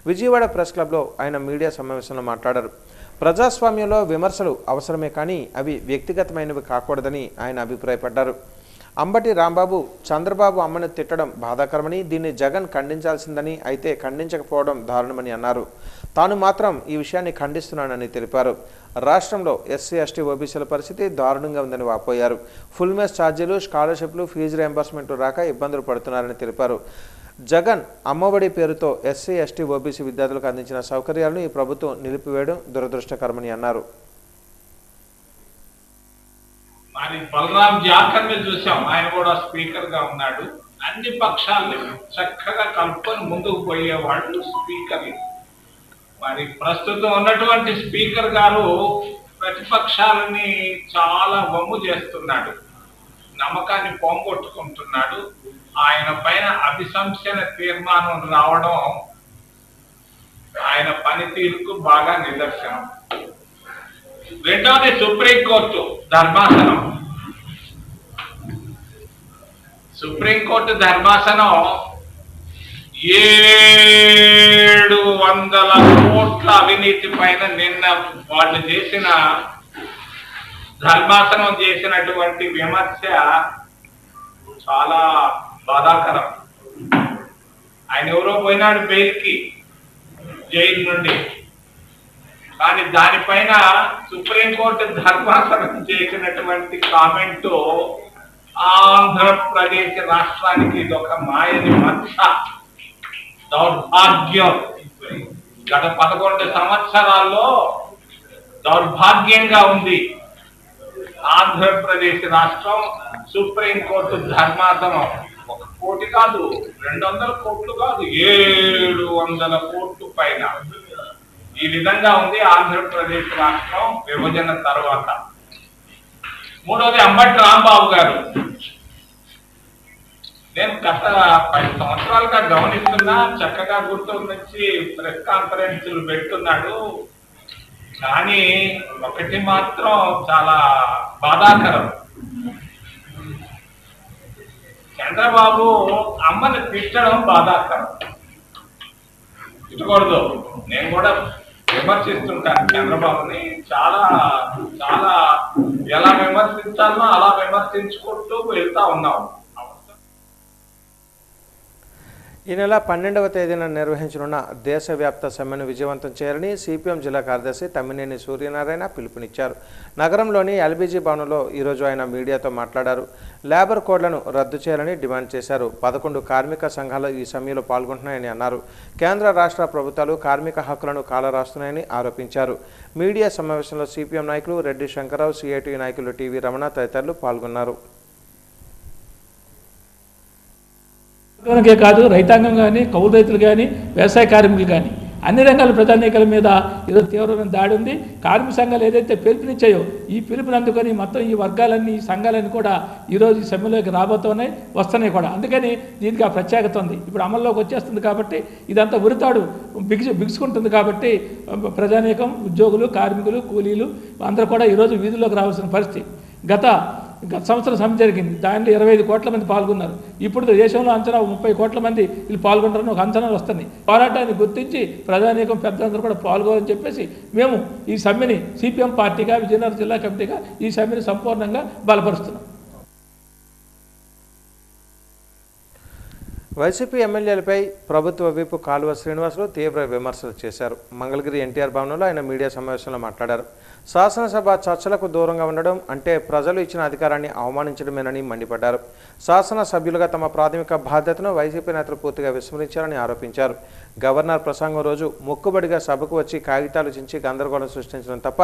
విజయవాడ ప్రెస్ క్లబ్లో ఆయన మీడియా సమావేశంలో మాట్లాడారు. ప్రజాస్వామ్యంలో విమర్శలు అవసరమే కానీ అవి వ్యక్తిగతమైనవి కాకూడదని ఆయన అభిప్రాయపడ్డారు. అంబటి రాంబాబు చంద్రబాబు అమ్మను తిట్టడం బాధాకరమని, దీన్ని జగన్ ఖండించాల్సిందని, అయితే ఖండించకపోవడం దారుణమని అన్నారు. తాను మాత్రం ఈ విషయాన్ని ఖండిస్తున్నానని తెలిపారు. రాష్ట్రంలో ఎస్సీ ఎస్టీ ఓబీసీల పరిస్థితి దారుణంగా ఉందని వాపోయారు. ఫుల్ మెస్ ఛార్జీలు, స్కాలర్షిప్లు, ఫీజు రియంబర్స్మెంట్ రాక ఇబ్బందులు పడుతున్నారని తెలిపారు. జగన్ అమ్మఒడి పేరుతో ఎస్సీ ఎస్టీ ఓబీసీ విద్యార్థులకు అందించిన సౌకర్యాలను ఈ ప్రభుత్వం నిలిపివేయడం దురదృష్టకరమని అన్నారు. మరి బలరాం జాకర్ని చూసాం, ఆయన కూడా స్పీకర్ గా ఉన్నాడు. అన్ని పక్షాలను చక్కగా కలుపుకొని ముందుకు పోయేవాళ్ళు స్పీకర్లు. మరి ప్రస్తుతం ఉన్నటువంటి స్పీకర్ గారు ప్రతిపక్షాలని చాలా వమ్ము చేస్తున్నాడు, నమ్మకాన్ని పోగొట్టుకుంటున్నాడు. ఆయన పైన అభిశంసన తీర్మానం రావడం ఆయన పనితీరుకు బాగా నిదర్శనం. రెండవది సుప్రీంకోర్టు ధర్మాసనం. సుప్రీంకోర్టు ధర్మాసనం 700 కోట్ల అవినీతి పైన నిన్న వాళ్ళు చేసిన ధర్మాసనం చేసినటువంటి విమర్శ చాలా బాధాకరం. ఆయన ఎవరో పోయినాడు బెయిల్కి జైలు నుండి, కానీ దానిపైన సుప్రీంకోర్టు ధర్మాసనం చేసినటువంటి కామెంటు ఆంధ్రప్రదేశ్ రాష్ట్రానికి ఇది ఒక మాయని మచ్చ, దౌర్భాగ్యం. గత 11 సంవత్సరాల్లో దౌర్భాగ్యంగా ఉంది ఆంధ్రప్రదేశ్ రాష్ట్రం. సుప్రీంకోర్టు ధర్మాసనం 1 కోటి కాదు, 200 కోట్లు కాదు, 700 కోట్లు పైన ఈ విధంగా ఉంది ఆంధ్రప్రదేశ్ రాష్ట్రం విభజన తర్వాత. మూడోది అంబటి రాంబాబు గారు. నేను గత 10 సంవత్సరాలుగా గమనిస్తున్నా, చక్కగా గుర్తొచ్చి ప్రెస్ కాన్ఫరెన్సులు పెడుతున్నాడు. కానీ ఒకటి మాత్రం చాలా బాధాకరం, చంద్రబాబు అమ్మని తిట్టడం బాధాకరం. తిట్టకూడదు, నేను కూడా విమర్శిస్తుంటాను చంద్రబాబుని. చాలా చాలా ఎలా విమర్శించాలో అలా విమర్శించుకుంటూ వెళ్తా ఉన్నాం. ఈ నెల 12వ తేదీన నిర్వహించనున్న దేశవ్యాప్త సమ్మెను విజయవంతం చేయాలని సిపిఎం జిల్లా కార్యదర్శి తమ్మినేని సూర్యనారాయణ పిలుపునిచ్చారు. నగరంలోని ఎల్బీజీ భవనంలో ఈరోజు ఆయన మీడియాతో మాట్లాడారు. లేబర్ కోడ్లను రద్దు చేయాలని డిమాండ్ చేశారు. 11 కార్మిక సంఘాలు ఈ సమ్మెలో పాల్గొంటున్నాయని అన్నారు. కేంద్ర రాష్ట్ర ప్రభుత్వాలు కార్మిక హక్కులను కాలరాస్తున్నాయని ఆరోపించారు. మీడియా సమావేశంలో సిపిఎం నాయకులు రెడ్డి శంకరరావు, సిఐటి నాయకులు టీవీ రమణ తదితరులు పాల్గొన్నారు. కే కాదు, రైతాంగం కానీ, కౌలు రైతులు కానీ, వ్యవసాయ కార్మికులు కానీ అన్ని రంగాల ప్రజానీకుల మీద ఈరోజు తీవ్రమైన దాడి ఉంది. కార్మిక సంఘాలు ఏదైతే పిలుపునిచ్చాయో ఈ పిలుపుని అందుకొని మొత్తం ఈ వర్గాలన్నీ, ఈ సంఘాలన్నీ కూడా ఈరోజు ఈ సమ్మెలోకి రాబోతున్నాయి, వస్తున్నాయి కూడా. అందుకని దీనికి ఆ ప్రత్యేకత ఉంది. ఇప్పుడు అమల్లోకి వచ్చేస్తుంది కాబట్టి ఇదంతా ఉరితాడు బిగుసుకుంటుంది కాబట్టి ప్రజానీకం, ఉద్యోగులు, కార్మికులు, కూలీలు అందరూ కూడా ఈరోజు వీధుల్లోకి రావాల్సిన పరిస్థితి. గత సంవత్సరం సమ్మె జరిగింది, దాంట్లో 25 కోట్ల మంది పాల్గొన్నారు. ఇప్పుడు దేశంలో అంచనా 30 కోట్ల మంది వీళ్ళు పాల్గొంటారని ఒక అంచనాలు వస్తున్నాయి. పోరాటాన్ని గుర్తించి ప్రజానీకం పెద్దలందరూ కూడా పాల్గొనాలని చెప్పేసి మేము ఈ సమ్మెని సిపిఎం పార్టీగా, విజయనగరం జిల్లా కమిటీగా ఈ సమ్మెని సంపూర్ణంగా బలపరుస్తున్నాం. వైసీపీ ఎమ్మెల్యేలపై ప్రభుత్వ విప్ కాలువ శ్రీనివాసులు తీవ్ర విమర్శలు చేశారు. మంగళగిరి ఎన్టీఆర్ భవనంలో ఆయన మీడియా సమావేశంలో మాట్లాడారు. శాసనసభ చర్చలకు దూరంగా ఉండడం అంటే ప్రజలు ఇచ్చిన అధికారాన్ని అవమానించడమేనని మండిపడ్డారు. శాసనసభ్యులుగా తమ ప్రాథమిక బాధ్యతను వైసీపీ నేతలు పూర్తిగా విస్మరించారని ఆరోపించారు. గవర్నర్ ప్రసంగం రోజు మొక్కుబడిగా సభకు వచ్చి కాగితాలు చించి గందరగోళం సృష్టించడం తప్ప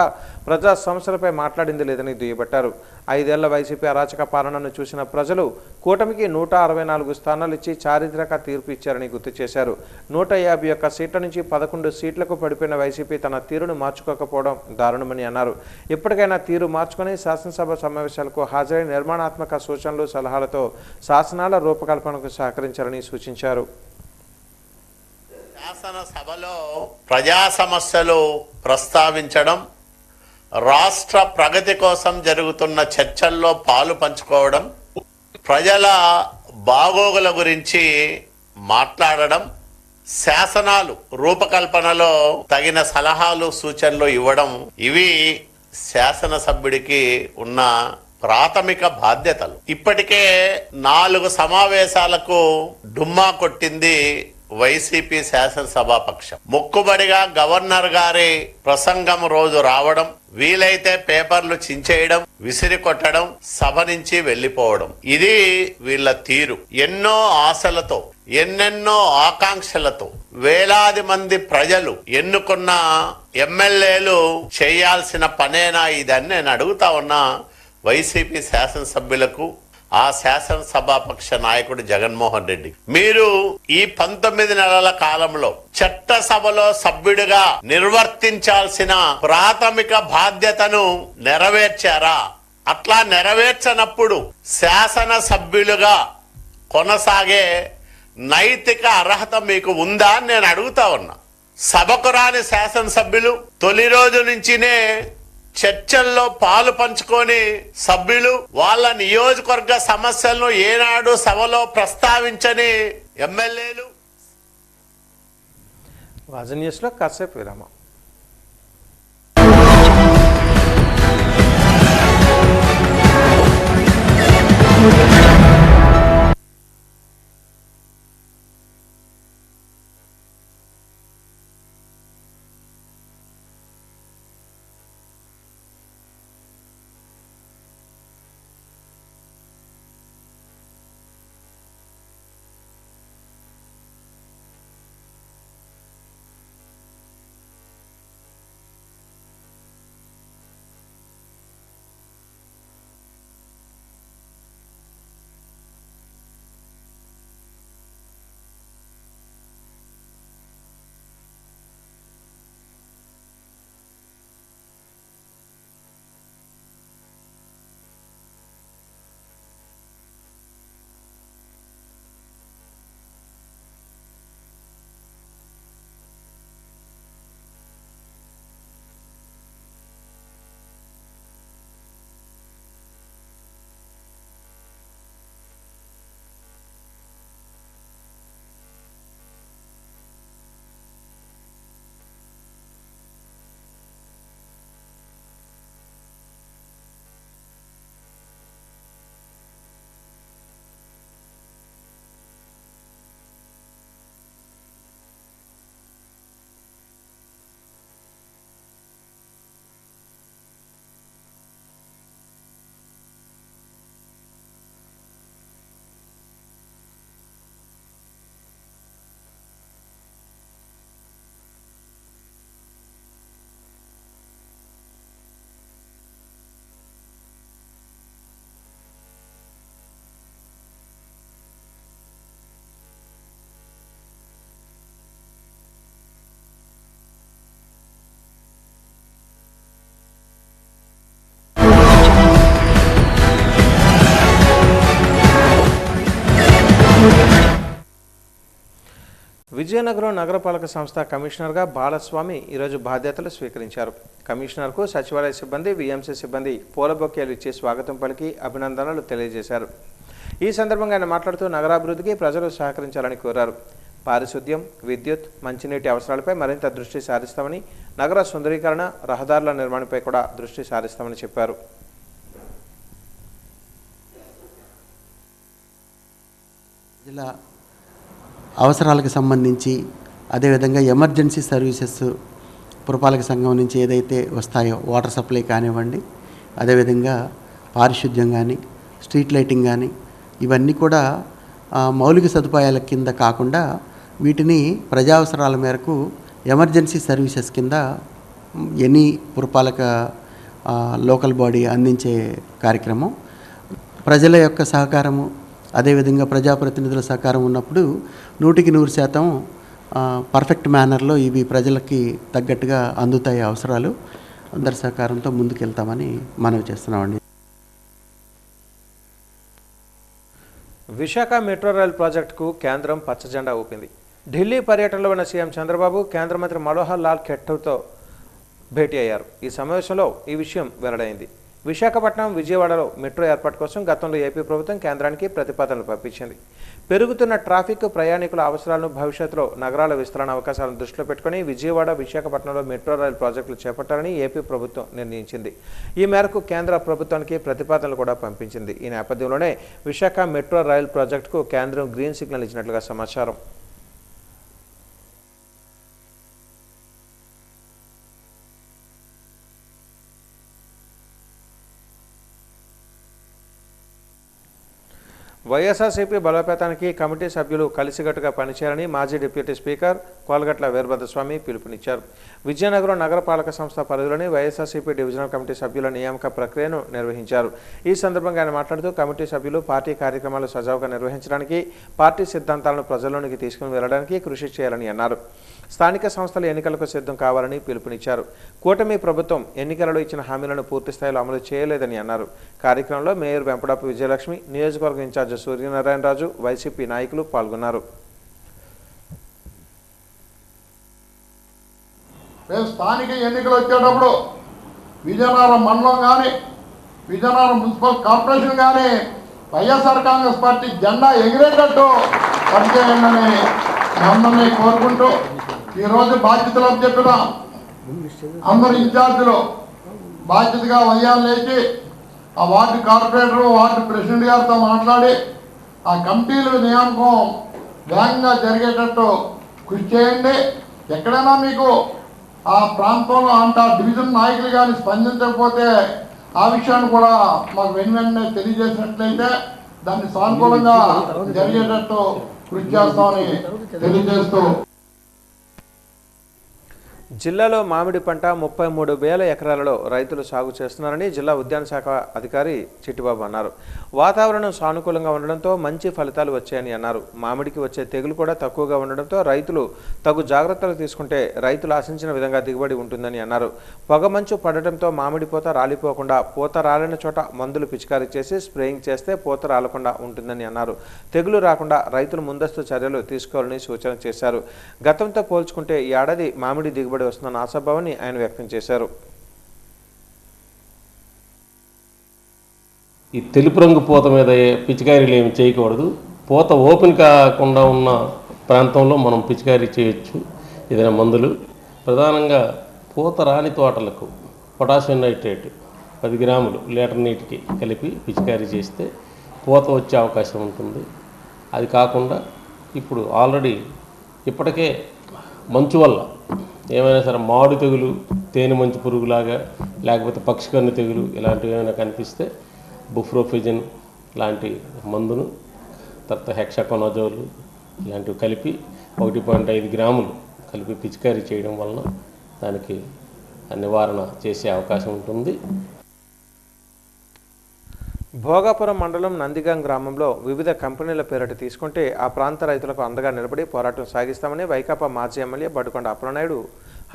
ప్రజా సమస్యలపై మాట్లాడింది లేదని దుయ్యబట్టారు. 5 ఏళ్ల వైసీపీ అరాచక పాలనను చూసిన ప్రజలు కూటమికి 164 స్థానాలు ఇచ్చి చారిత్రక తీర్పు ఇచ్చారని గుర్తు చేశారు. 151 సీట్ల నుంచి 11 సీట్లకు పడిపోయిన వైసీపీ తన తీరును మార్చుకోకపోవడం దారుణమని అన్నారు. ఇప్పటికైనా తీరు మార్చుకుని శాసనసభ సమావేశాలకు హాజరై నిర్మాణాత్మక సూచనలు సలహాలతో శాసనాల రూపకల్పనకు సహకరించాలని సూచించారు. శాసనసభలో ప్రజా సమస్యలు ప్రస్తావించడం, రాష్ట్ర ప్రగతి కోసం జరుగుతున్న చర్చల్లో పాలు పంచుకోవడం, ప్రజల బాగోగుల గురించి మాట్లాడడం, శాసనాలు రూపకల్పనలో తగిన సలహాలు సూచనలు ఇవ్వడం, ఇవి శాసనసభ్యుడికి ఉన్న ప్రాథమిక బాధ్యతలు. ఇప్పటికే 4 సమావేశాలకు డుమ్మా కొట్టింది వైసీపీ శాసనసభాపక్షం. మొక్కుబడిగా గవర్నర్ గారి ప్రసంగం రోజు రావడం, వీలైతే పేపర్లు చించేయడం, విసిరి కొట్టడం, సభ నుంచి వెళ్లిపోవడం, ఇది వీళ్ళ తీరు. ఎన్నో ఆశలతో, ఎన్నెన్నో ఆకాంక్షలతో వేలాది మంది ప్రజలు ఎన్నుకున్న ఎమ్మెల్యేలు చేయాల్సిన పనేనా ఇదని నేను అడుగుతా ఉన్నా వైసీపీ శాసనసభ్యులకు, ఆ శాసనసభాపక్ష నాయకుడు జగన్మోహన్ రెడ్డి. మీరు ఈ 19 నెలల కాలంలో చట్టసభలో సభ్యుడిగా నిర్వర్తించాల్సిన ప్రాథమిక బాధ్యతను నెరవేర్చారా? అట్లా నెరవేర్చనప్పుడు శాసనసభ్యులుగా కొనసాగే నైతిక అర్హత మీకు ఉందా అని నేను అడుగుతా ఉన్నా. సభకు రాని శాసనసభ్యులు తొలి రోజు నుంచినే చర్చల్లో పాలు పంచుకొని సభ్యులు వాళ్ళ నియోజకవర్గ సమస్యలను ఏనాడు సభలో ప్రస్తావించని ఎమ్మెల్యేలు. వాజన్ న్యూస్లో కాసేపు విరామం. విజయనగరం నగరపాలక సంస్థ కమిషనర్గా బాలస్వామి ఈరోజు బాధ్యతలు స్వీకరించారు. కమిషనర్కు సచివాలయ సిబ్బంది, విఎంసీ సిబ్బంది పూల బొకేలు ఇచ్చి స్వాగతం పలికి అభినందనలు తెలియజేశారు. ఈ సందర్భంగా ఆయన మాట్లాడుతూ నగరాభివృద్ధికి ప్రజలు సహకరించాలని కోరారు. పారిశుద్ధ్యం, విద్యుత్, మంచినీటి అవసరాలపై మరింత దృష్టి సారిస్తామని, నగర సుందరీకరణ, రహదారుల నిర్మాణంపై కూడా దృష్టి సారిస్తామని చెప్పారు. జిల్లా అవసరాలకు సంబంధించి, అదేవిధంగా ఎమర్జెన్సీ సర్వీసెస్ పురపాలక సంఘం నుంచి ఏదైతే వస్తాయో, వాటర్ సప్లై కానివ్వండి, అదేవిధంగా పారిశుద్ధ్యం కానీ, స్ట్రీట్ లైటింగ్ కానీ, ఇవన్నీ కూడా మౌలిక సదుపాయాల కింద కాకుండా వీటిని ప్రజా అవసరాల మేరకు ఎమర్జెన్సీ సర్వీసెస్ కింద ఎనీ పురపాలక లోకల్ బాడీ అందించే కార్యక్రమం. ప్రజల యొక్క సహకారము అదేవిధంగా ప్రజాప్రతినిధుల సహకారం ఉన్నప్పుడు 100% పర్ఫెక్ట్ మేనర్లో ఇవి ప్రజలకి తగ్గట్టుగా అందుతాయి అవసరాలు. అందరి సహకారంతో ముందుకెళ్తామని మనవి చేస్తున్నామండి. విశాఖ మెట్రో రైల్ ప్రాజెక్టుకు కేంద్రం పచ్చజెండా ఊపింది. ఢిల్లీ పర్యటనలో ఉన్న సీఎం చంద్రబాబు కేంద్ర మంత్రి మనోహర్ లాల్ ఖట్టర్తో భేటీ అయ్యారు. ఈ సమావేశంలో ఈ విషయం వెల్లడైంది. విశాఖపట్నం, విజయవాడలో మెట్రో ఏర్పాటు కోసం గతంలో ఏపీ ప్రభుత్వం కేంద్రానికి ప్రతిపాదనలు పంపించింది. పెరుగుతున్న ట్రాఫిక్, ప్రయాణికుల అవసరాలను, భవిష్యత్తులో నగరాల విస్తరణ అవకాశాలను దృష్టిలో పెట్టుకుని విజయవాడ, విశాఖపట్నంలో మెట్రో రైలు ప్రాజెక్టులు చేపట్టాలని ఏపీ ప్రభుత్వం నిర్ణయించింది. ఈ మేరకు కేంద్ర ప్రభుత్వానికి ప్రతిపాదనలు కూడా పంపించింది. ఈ నేపథ్యంలోనే విశాఖ మెట్రో రైలు ప్రాజెక్టుకు కేంద్రం గ్రీన్ సిగ్నల్ ఇచ్చినట్లుగా సమాచారం. వైఎస్ఆర్సీపీ బలోపేతానికి కమిటీ సభ్యులు కలిసికట్టుగా పనిచేయాలని మాజీ డిప్యూటీ స్పీకర్ కోలగట్ల వీరభద్రస్వామి పిలుపునిచ్చారు. విజయనగరం నగరపాలక సంస్థ పరిధిలోని వైఎస్ఆర్సీపీ డివిజనల్ కమిటీ సభ్యుల నియామక ప్రక్రియను నిర్వహించారు. ఈ సందర్భంగా ఆయన మాట్లాడుతూ కమిటీ సభ్యులు పార్టీ కార్యక్రమాలు సజావుగా నిర్వహించడానికి, పార్టీ సిద్ధాంతాలను ప్రజల్లోనికి తీసుకుని వెళ్లడానికి కృషి చేయాలని అన్నారు. స్థానిక సంస్థల ఎన్నికలకు సిద్ధం కావాలని పిలుపునిచ్చారు. కూటమి ప్రభుత్వం ఎన్నికలలో ఇచ్చిన హామీలను పూర్తి స్థాయిలో అమలు చేయలేదని అన్నారు. కార్యక్రమంలో మేయర్ వెంపడాపు విజయలక్ష్మి, నియోజకవర్గ ఇన్ఛార్జ్ సూర్యనారాయణరాజు, వైసీపీ నాయకులు పాల్గొన్నారు. స్థానిక ఎన్నికలు వచ్చేటప్పుడు విజయనగరం మండలం కానీ, విజయనగరం మున్సిపల్ కార్పొరేషన్ కానీ వైఎస్ఆర్ కాంగ్రెస్ పార్టీ జెండా ఎగిరేటట్టు పనిచేయండి అందరినీ కోరుకుంటూ ఈరోజు బాధ్యతలు చెప్పిన అందరు ఇన్ఛార్జీలు బాధ్యతగా ఉదయం లేచి ఆ వార్డు కార్పొరేటర్, వార్డు ప్రెసిడెంట్ గారితో మాట్లాడి ఆ కమిటీల నియామకం వేగంగా జరిగేటట్టు కృషి చేయండి. ఎక్కడైనా మీకు ఆ ప్రాంతంలో అంటే ఆ డివిజన్ నాయకులు కానీ స్పందించకపోతే ఆ విషయాన్ని కూడా మాకు వెంటనే తెలియజేసినట్లయితే దాన్ని సానుకూలంగా జరిగేటట్టు కృషి చేస్తామని తెలియజేస్తూ జిల్లాలో మామిడి పంట 33,000 ఎకరాలలో రైతులు సాగు చేస్తున్నారని జిల్లా ఉద్యాన శాఖ అధికారి చిట్టిబాబు అన్నారు. వాతావరణం సానుకూలంగా ఉండడంతో మంచి ఫలితాలు వచ్చాయని అన్నారు. మామిడికి వచ్చే తెగులు కూడా తక్కువగా ఉండడంతో రైతులు తగు జాగ్రత్తలు తీసుకుంటే రైతులు ఆశించిన విధంగా దిగుబడి ఉంటుందని అన్నారు. పొగమంచు పడటంతో మామిడి పూత రాలిపోకుండా, పూత రాలిన చోట మందులు పిచికారీ చేసి స్ప్రేయింగ్ చేస్తే పూత రాలకుండా ఉంటుందని అన్నారు. తెగులు రాకుండా రైతులు ముందస్తు చర్యలు తీసుకోవాలని సూచన చేశారు. గతంతో పోల్చుకుంటే ఈ ఏడాది మామిడి దిగుబడి వస్తున్న ఆశాభావాన్ని ఆయన వ్యక్తం చేశారు. ఈ తెలుపు రంగు పూత మీద పిచికారీలు ఏమి చేయకూడదు. పూత ఓపెన్ కాకుండా ఉన్న ప్రాంతంలో మనం పిచికారీ చేయొచ్చు ఏదైనా మందులు. ప్రధానంగా పూత రాని తోటలకు పొటాషియం నైట్రేట్ 10 గ్రాములు లీటర్ నీటికి కలిపి పిచికారీ చేస్తే పూత వచ్చే అవకాశం ఉంటుంది. అది కాకుండా ఇప్పుడు ఆల్రెడీ ఇప్పటికే మంచు వల్ల ఏమైనా సరే మాడు తెగులు, తేనె మంచు పురుగులాగా, లేకపోతే పక్షికన్ను తెగులు ఇలాంటివి ఏమైనా కనిపిస్తే బుఫ్రోఫిజన్ లాంటి మందును, తర్వాత హెక్సాకొనజోల్ ఇలాంటివి కలిపి 1.5 గ్రాములు కలిపి పిచికారీ చేయడం వలన దానికి నివారణ చేసే అవకాశం ఉంటుంది. భోగాపురం మండలం నందిగాం గ్రామంలో వివిధ కంపెనీల పేరిట తీసుకుంటే ఆ ప్రాంత రైతులకు అండగా నిలబడి పోరాటం సాగిస్తామని వైకాపా మాజీ ఎమ్మెల్యే బడుకొండ అప్పలనాయుడు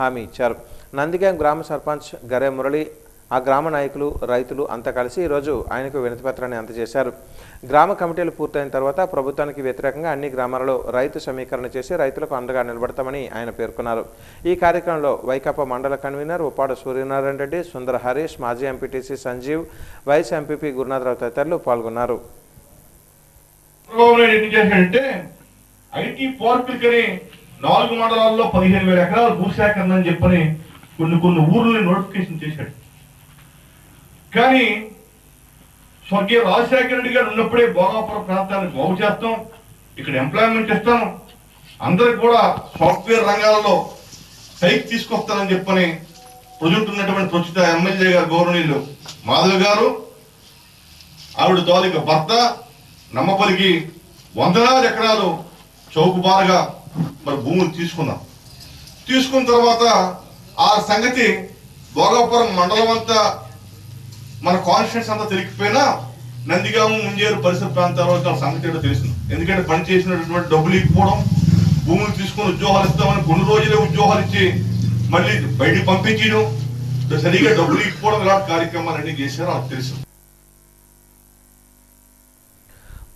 హామీ ఇచ్చారు. నందిగాం గ్రామ సర్పంచ్ గరే మురళి, ఆ గ్రామ నాయకులు, రైతులు అంతా కలిసి ఈరోజు ఆయనకు వినతిపత్రాన్ని అందజేశారు. గ్రామ కమిటీలు పూర్తయిన తర్వాత ప్రభుత్వానికి వ్యతిరేకంగా అన్ని గ్రామాలలో రైతు సమీకరణ చేసి రైతులకు అండగా నిలబడతామని ఆయన పేర్కొన్నారు. ఈ కార్యక్రమంలో వైకాపా మండల కన్వీనర్ ఉప్పాడ సూర్యనారాయణ రెడ్డి, సుందర హరీష్, మాజీ MPTC Sanjeev, vice MPP Gurunatharao తదితరులు పాల్గొన్నారు. ఐటీ పార్కులకని 4 మండలాల్లో 15,000 ఎకరాలు భూసేకరణ అని చెప్పని కొన్ని ఊర్లని నోటిఫికేషన్ చేశాడు. కానీ స్వర్గీయ రాజశేఖర రెడ్డి గారు ఉన్నప్పుడే భోగాపురం ప్రాంతాన్ని బాగు చేస్తాం, ఇక్కడ ఎంప్లాయ్మెంట్ ఇస్తాం, అందరికి కూడా సాఫ్ట్వేర్ రంగాలలో పైకి తీసుకొస్తానని చెప్పని ప్రొజెక్ట్ ప్రస్తుత ఎమ్మెల్యే గారు గౌరవనీయులు మాధవ్ గారు, ఆవిడ తోలిక భర్త నమ్మపలికి 100,000 ఎకరాలు చౌకబారుగా మరి భూములు తీసుకున్నాం. తీసుకున్న తర్వాత ఆ సంగతి భోగాపురం మండలం అంతా మన కాన్స్టిట్యూన్స్ అంతా తెలియకపోయినా నందిగాము ముంజేరు పరిసర ప్రాంతాల్లో సంగతి ఏంటో తెలిసింది. ఎందుకంటే పని చేసినటువంటి డబ్బులు ఇవ్వకపోవడం, భూములు తీసుకుని ఉద్యోగాలు ఇస్తామని కొన్ని రోజులే ఉద్యోగాలు ఇచ్చి మళ్ళీ బయటికి పంపించడం, సరిగా డబ్బులు ఇవ్వకపోవడం ఇలాంటి కార్యక్రమాలన్నీ చేశారో నాకు తెలుసు.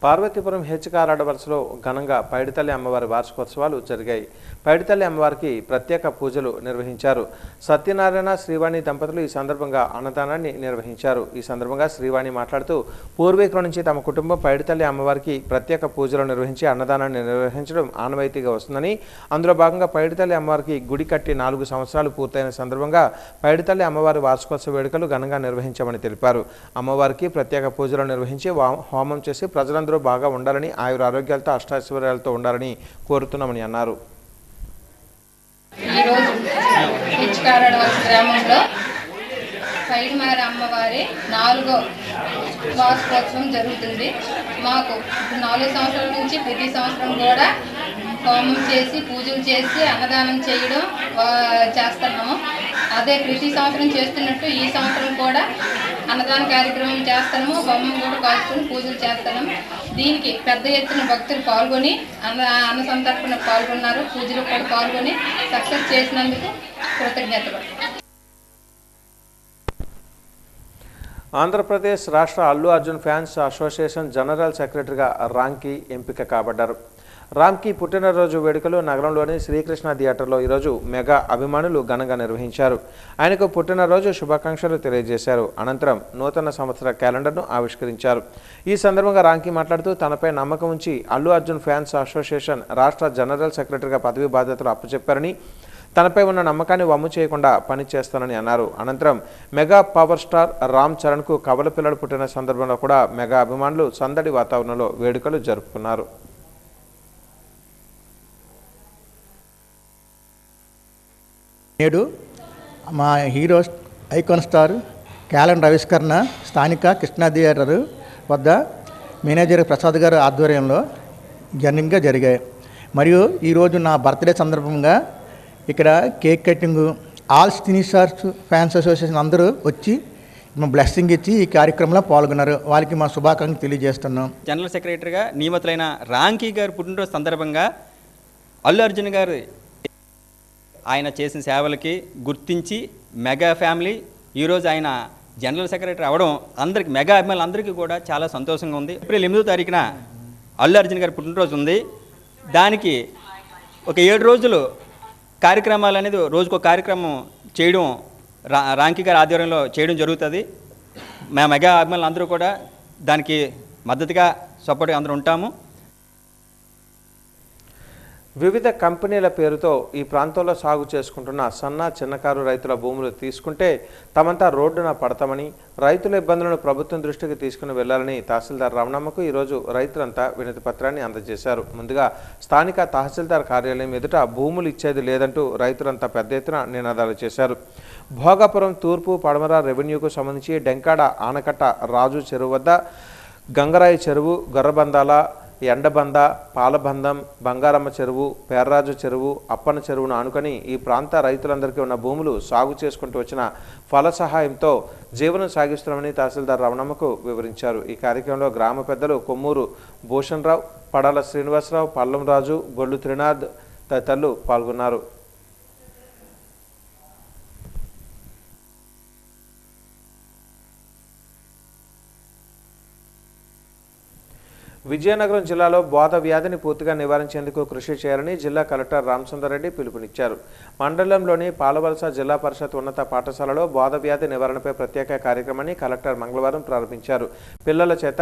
పార్వతీపురం హెచ్కారాడ వరుసలో ఘనంగా పైడితల్లి అమ్మవారి వార్షికోత్సవాలు జరిగాయి. పైడితల్లి అమ్మవారికి ప్రత్యేక పూజలు నిర్వహించారు. సత్యనారాయణ శ్రీవాణి దంపతులు ఈ సందర్భంగా అన్నదానాన్ని నిర్వహించారు. ఈ సందర్భంగా శ్రీవాణి మాట్లాడుతూ పూర్వీకుల నుంచి తమ కుటుంబం పైడితల్లి అమ్మవారికి ప్రత్యేక పూజలు నిర్వహించి అన్నదానాన్ని నిర్వహించడం ఆనవాయితీగా వస్తుందని, అందులో భాగంగా పైడితల్లి అమ్మవారికి గుడి కట్టి 4 సంవత్సరాలు పూర్తయిన సందర్భంగా పైడితల్లి అమ్మవారి వార్షికోత్సవ వేడుకలు ఘనంగా నిర్వహించామని తెలిపారు. అమ్మవారికి ప్రత్యేక పూజలు నిర్వహించి హోమం చేసి ప్రజలందరూ బాగా ఉండాలని, ఆయురారోగ్యాలతో అష్టాైశ్వర్యాలతో ఉండాలని కోరుతున్నామని అన్నారు. ఈరోజు హెచ్కారాడవలస గ్రామంలో పైడిమారి అమ్మవారి 4వ వార్షికోత్సవం జరుగుతుంది. మాకు 4 సంవత్సరాల నుంచి ప్రతి సంవత్సరం కూడా హోమం చేసి పూజలు చేసి అన్నదానం చేయడం చేస్తున్నాము. అదే ప్రతి సంవత్సరం చేస్తున్నట్టు ఈ సంవత్సరం కూడా అన్నదాన కార్యక్రమం చేస్తాము, హోమం కూడా కాల్చుకొని పూజలు చేస్తాము. దీనికి పెద్ద ఎత్తున భక్తులు పాల్గొని అన్న సంతర్పణ పాల్గొన్నారు. పూజలు కూడా పాల్గొని సక్సెస్ చేసినందుకు కృతజ్ఞతలు. ఆంధ్రప్రదేశ్ రాష్ట్ర Allu Arjun fans association general సెక్రటరీగా రాంకీ ఎంపిక కాబడ్డారు. రామ్కి పుట్టినరోజు వేడుకలు నగరంలోని శ్రీకృష్ణ థియేటర్లో ఈరోజు మెగా అభిమానులు ఘనంగా నిర్వహించారు. ఆయనకు పుట్టినరోజు శుభాకాంక్షలు తెలియజేశారు. అనంతరం నూతన సంవత్సర క్యాలెండర్ను ఆవిష్కరించారు. ఈ సందర్భంగా రాంకీ మాట్లాడుతూ తనపై నమ్మకం ఉంచి అల్లు అర్జున్ ఫ్యాన్స్ అసోసియేషన్ రాష్ట్ర జనరల్ సెక్రటరీగా పదవి బాధ్యతలు అప్పచెప్పారని, తనపై ఉన్న నమ్మకాన్ని వమ్ము చేయకుండా పనిచేస్తానని అన్నారు. అనంతరం మెగా పవర్ స్టార్ రామ్ చరణ్కు కవల పిల్లలు పుట్టిన సందర్భంలో కూడా మెగా అభిమానులు సందడి వాతావరణంలో వేడుకలు జరుపుకున్నారు. నేడు మా హీరో ఐకాన్ స్టార్ క్యాలెండర్ ఆవిష్కరణ స్థానిక కృష్ణా థియేటర్ వద్ద మేనేజర్ ప్రసాద్ గారి ఆధ్వర్యంలో ఘనంగా జరిగాయి. మరియు ఈరోజు నా బర్త్డే సందర్భంగా ఇక్కడ కేక్ కటింగు, ఆల్ సినీ స్టార్స్ ఫ్యాన్స్ అసోసియేషన్ అందరూ వచ్చి మా బ్లెస్సింగ్ ఇచ్చి ఈ కార్యక్రమంలో పాల్గొన్నారు. వాళ్ళకి మా శుభాకాంక్షలు తెలియజేస్తున్నాం. జనరల్ సెక్రటరీగా నియమితులైన రాంకీ గారి పుట్టినరోజు సందర్భంగా అల్లు అర్జున్ గారు ఆయన చేసిన సేవలకి గుర్తించి మెగా ఫ్యామిలీ ఈరోజు ఆయన జనరల్ సెక్రటరీ అవ్వడం అందరికి మెగా అభిమానులందరికీ కూడా చాలా సంతోషంగా ఉంది. ఏప్రిల్ 8వ తారీఖున అల్లు అర్జున్ గారి పుట్టినరోజు ఉంది. దానికి ఒక 7 రోజులు కార్యక్రమాలు అనేది రోజుకో కార్యక్రమం చేయడం రాంకీ గారి ఆధ్వర్యంలో చేయడం జరుగుతుంది. మా మెగా అభిమానులు అందరూ కూడా దానికి మద్దతుగా సపోర్ట్గా అందరూ ఉంటాము. వివిధ కంపెనీల పేరుతో ఈ ప్రాంతంలో సాగు చేసుకుంటున్న సన్న చిన్నకారు రైతుల భూములు తీసుకుంటే తమంతా రోడ్డున పడతామని, రైతుల ఇబ్బందులను ప్రభుత్వం దృష్టికి తీసుకుని వెళ్లాలని తహసీల్దార్ రమణమ్మకు ఈరోజు రైతులంతా వినతి పత్రాన్ని అందజేశారు. ముందుగా స్థానిక తహసీల్దార్ కార్యాలయం ఎదుట భూములు ఇచ్చేది లేదంటూ రైతులంతా పెద్ద ఎత్తున నినాదాలు చేశారు. భోగాపురం తూర్పు పడమర రెవెన్యూకు సంబంధించి డెంకాడ ఆనకట్ట, రాజు చెరువు వద్ద గంగరాయి చెరువు, గొర్రబందాల, ఎండబంద, పాలబంధం, బంగారమ్మ చెరువు, పేర్రాజు చెరువు, అప్పన చెరువును ఆనుకొని ఈ ప్రాంత రైతులందరికీ ఉన్న భూములు సాగు చేసుకుంటూ వచ్చిన ఫల సహాయంతో జీవనం సాగిస్తున్నామని తహసీల్దార్ రమణమ్మకు వివరించారు. ఈ కార్యక్రమంలో గ్రామ పెద్దలు కొమ్మూరు భూషణ్ రావు, పడాల శ్రీనివాసరావు, పల్లం రాజు, గొల్లు త్రినాథ్ తదితరులు పాల్గొన్నారు. విజయనగరం జిల్లాలో బోధ వ్యాధిని పూర్తిగా నివారించేందుకు కృషి చేయాలని జిల్లా కలెక్టర్ రామసుందర్రెడ్డి పిలుపునిచ్చారు. మండలంలోని పాలవలస జిల్లా పరిషత్ ఉన్నత పాఠశాలలో బోధ వ్యాధి నివారణపై ప్రత్యేక కార్యక్రమాన్ని కలెక్టర్ మంగళవారం ప్రారంభించారు. పిల్లల చేత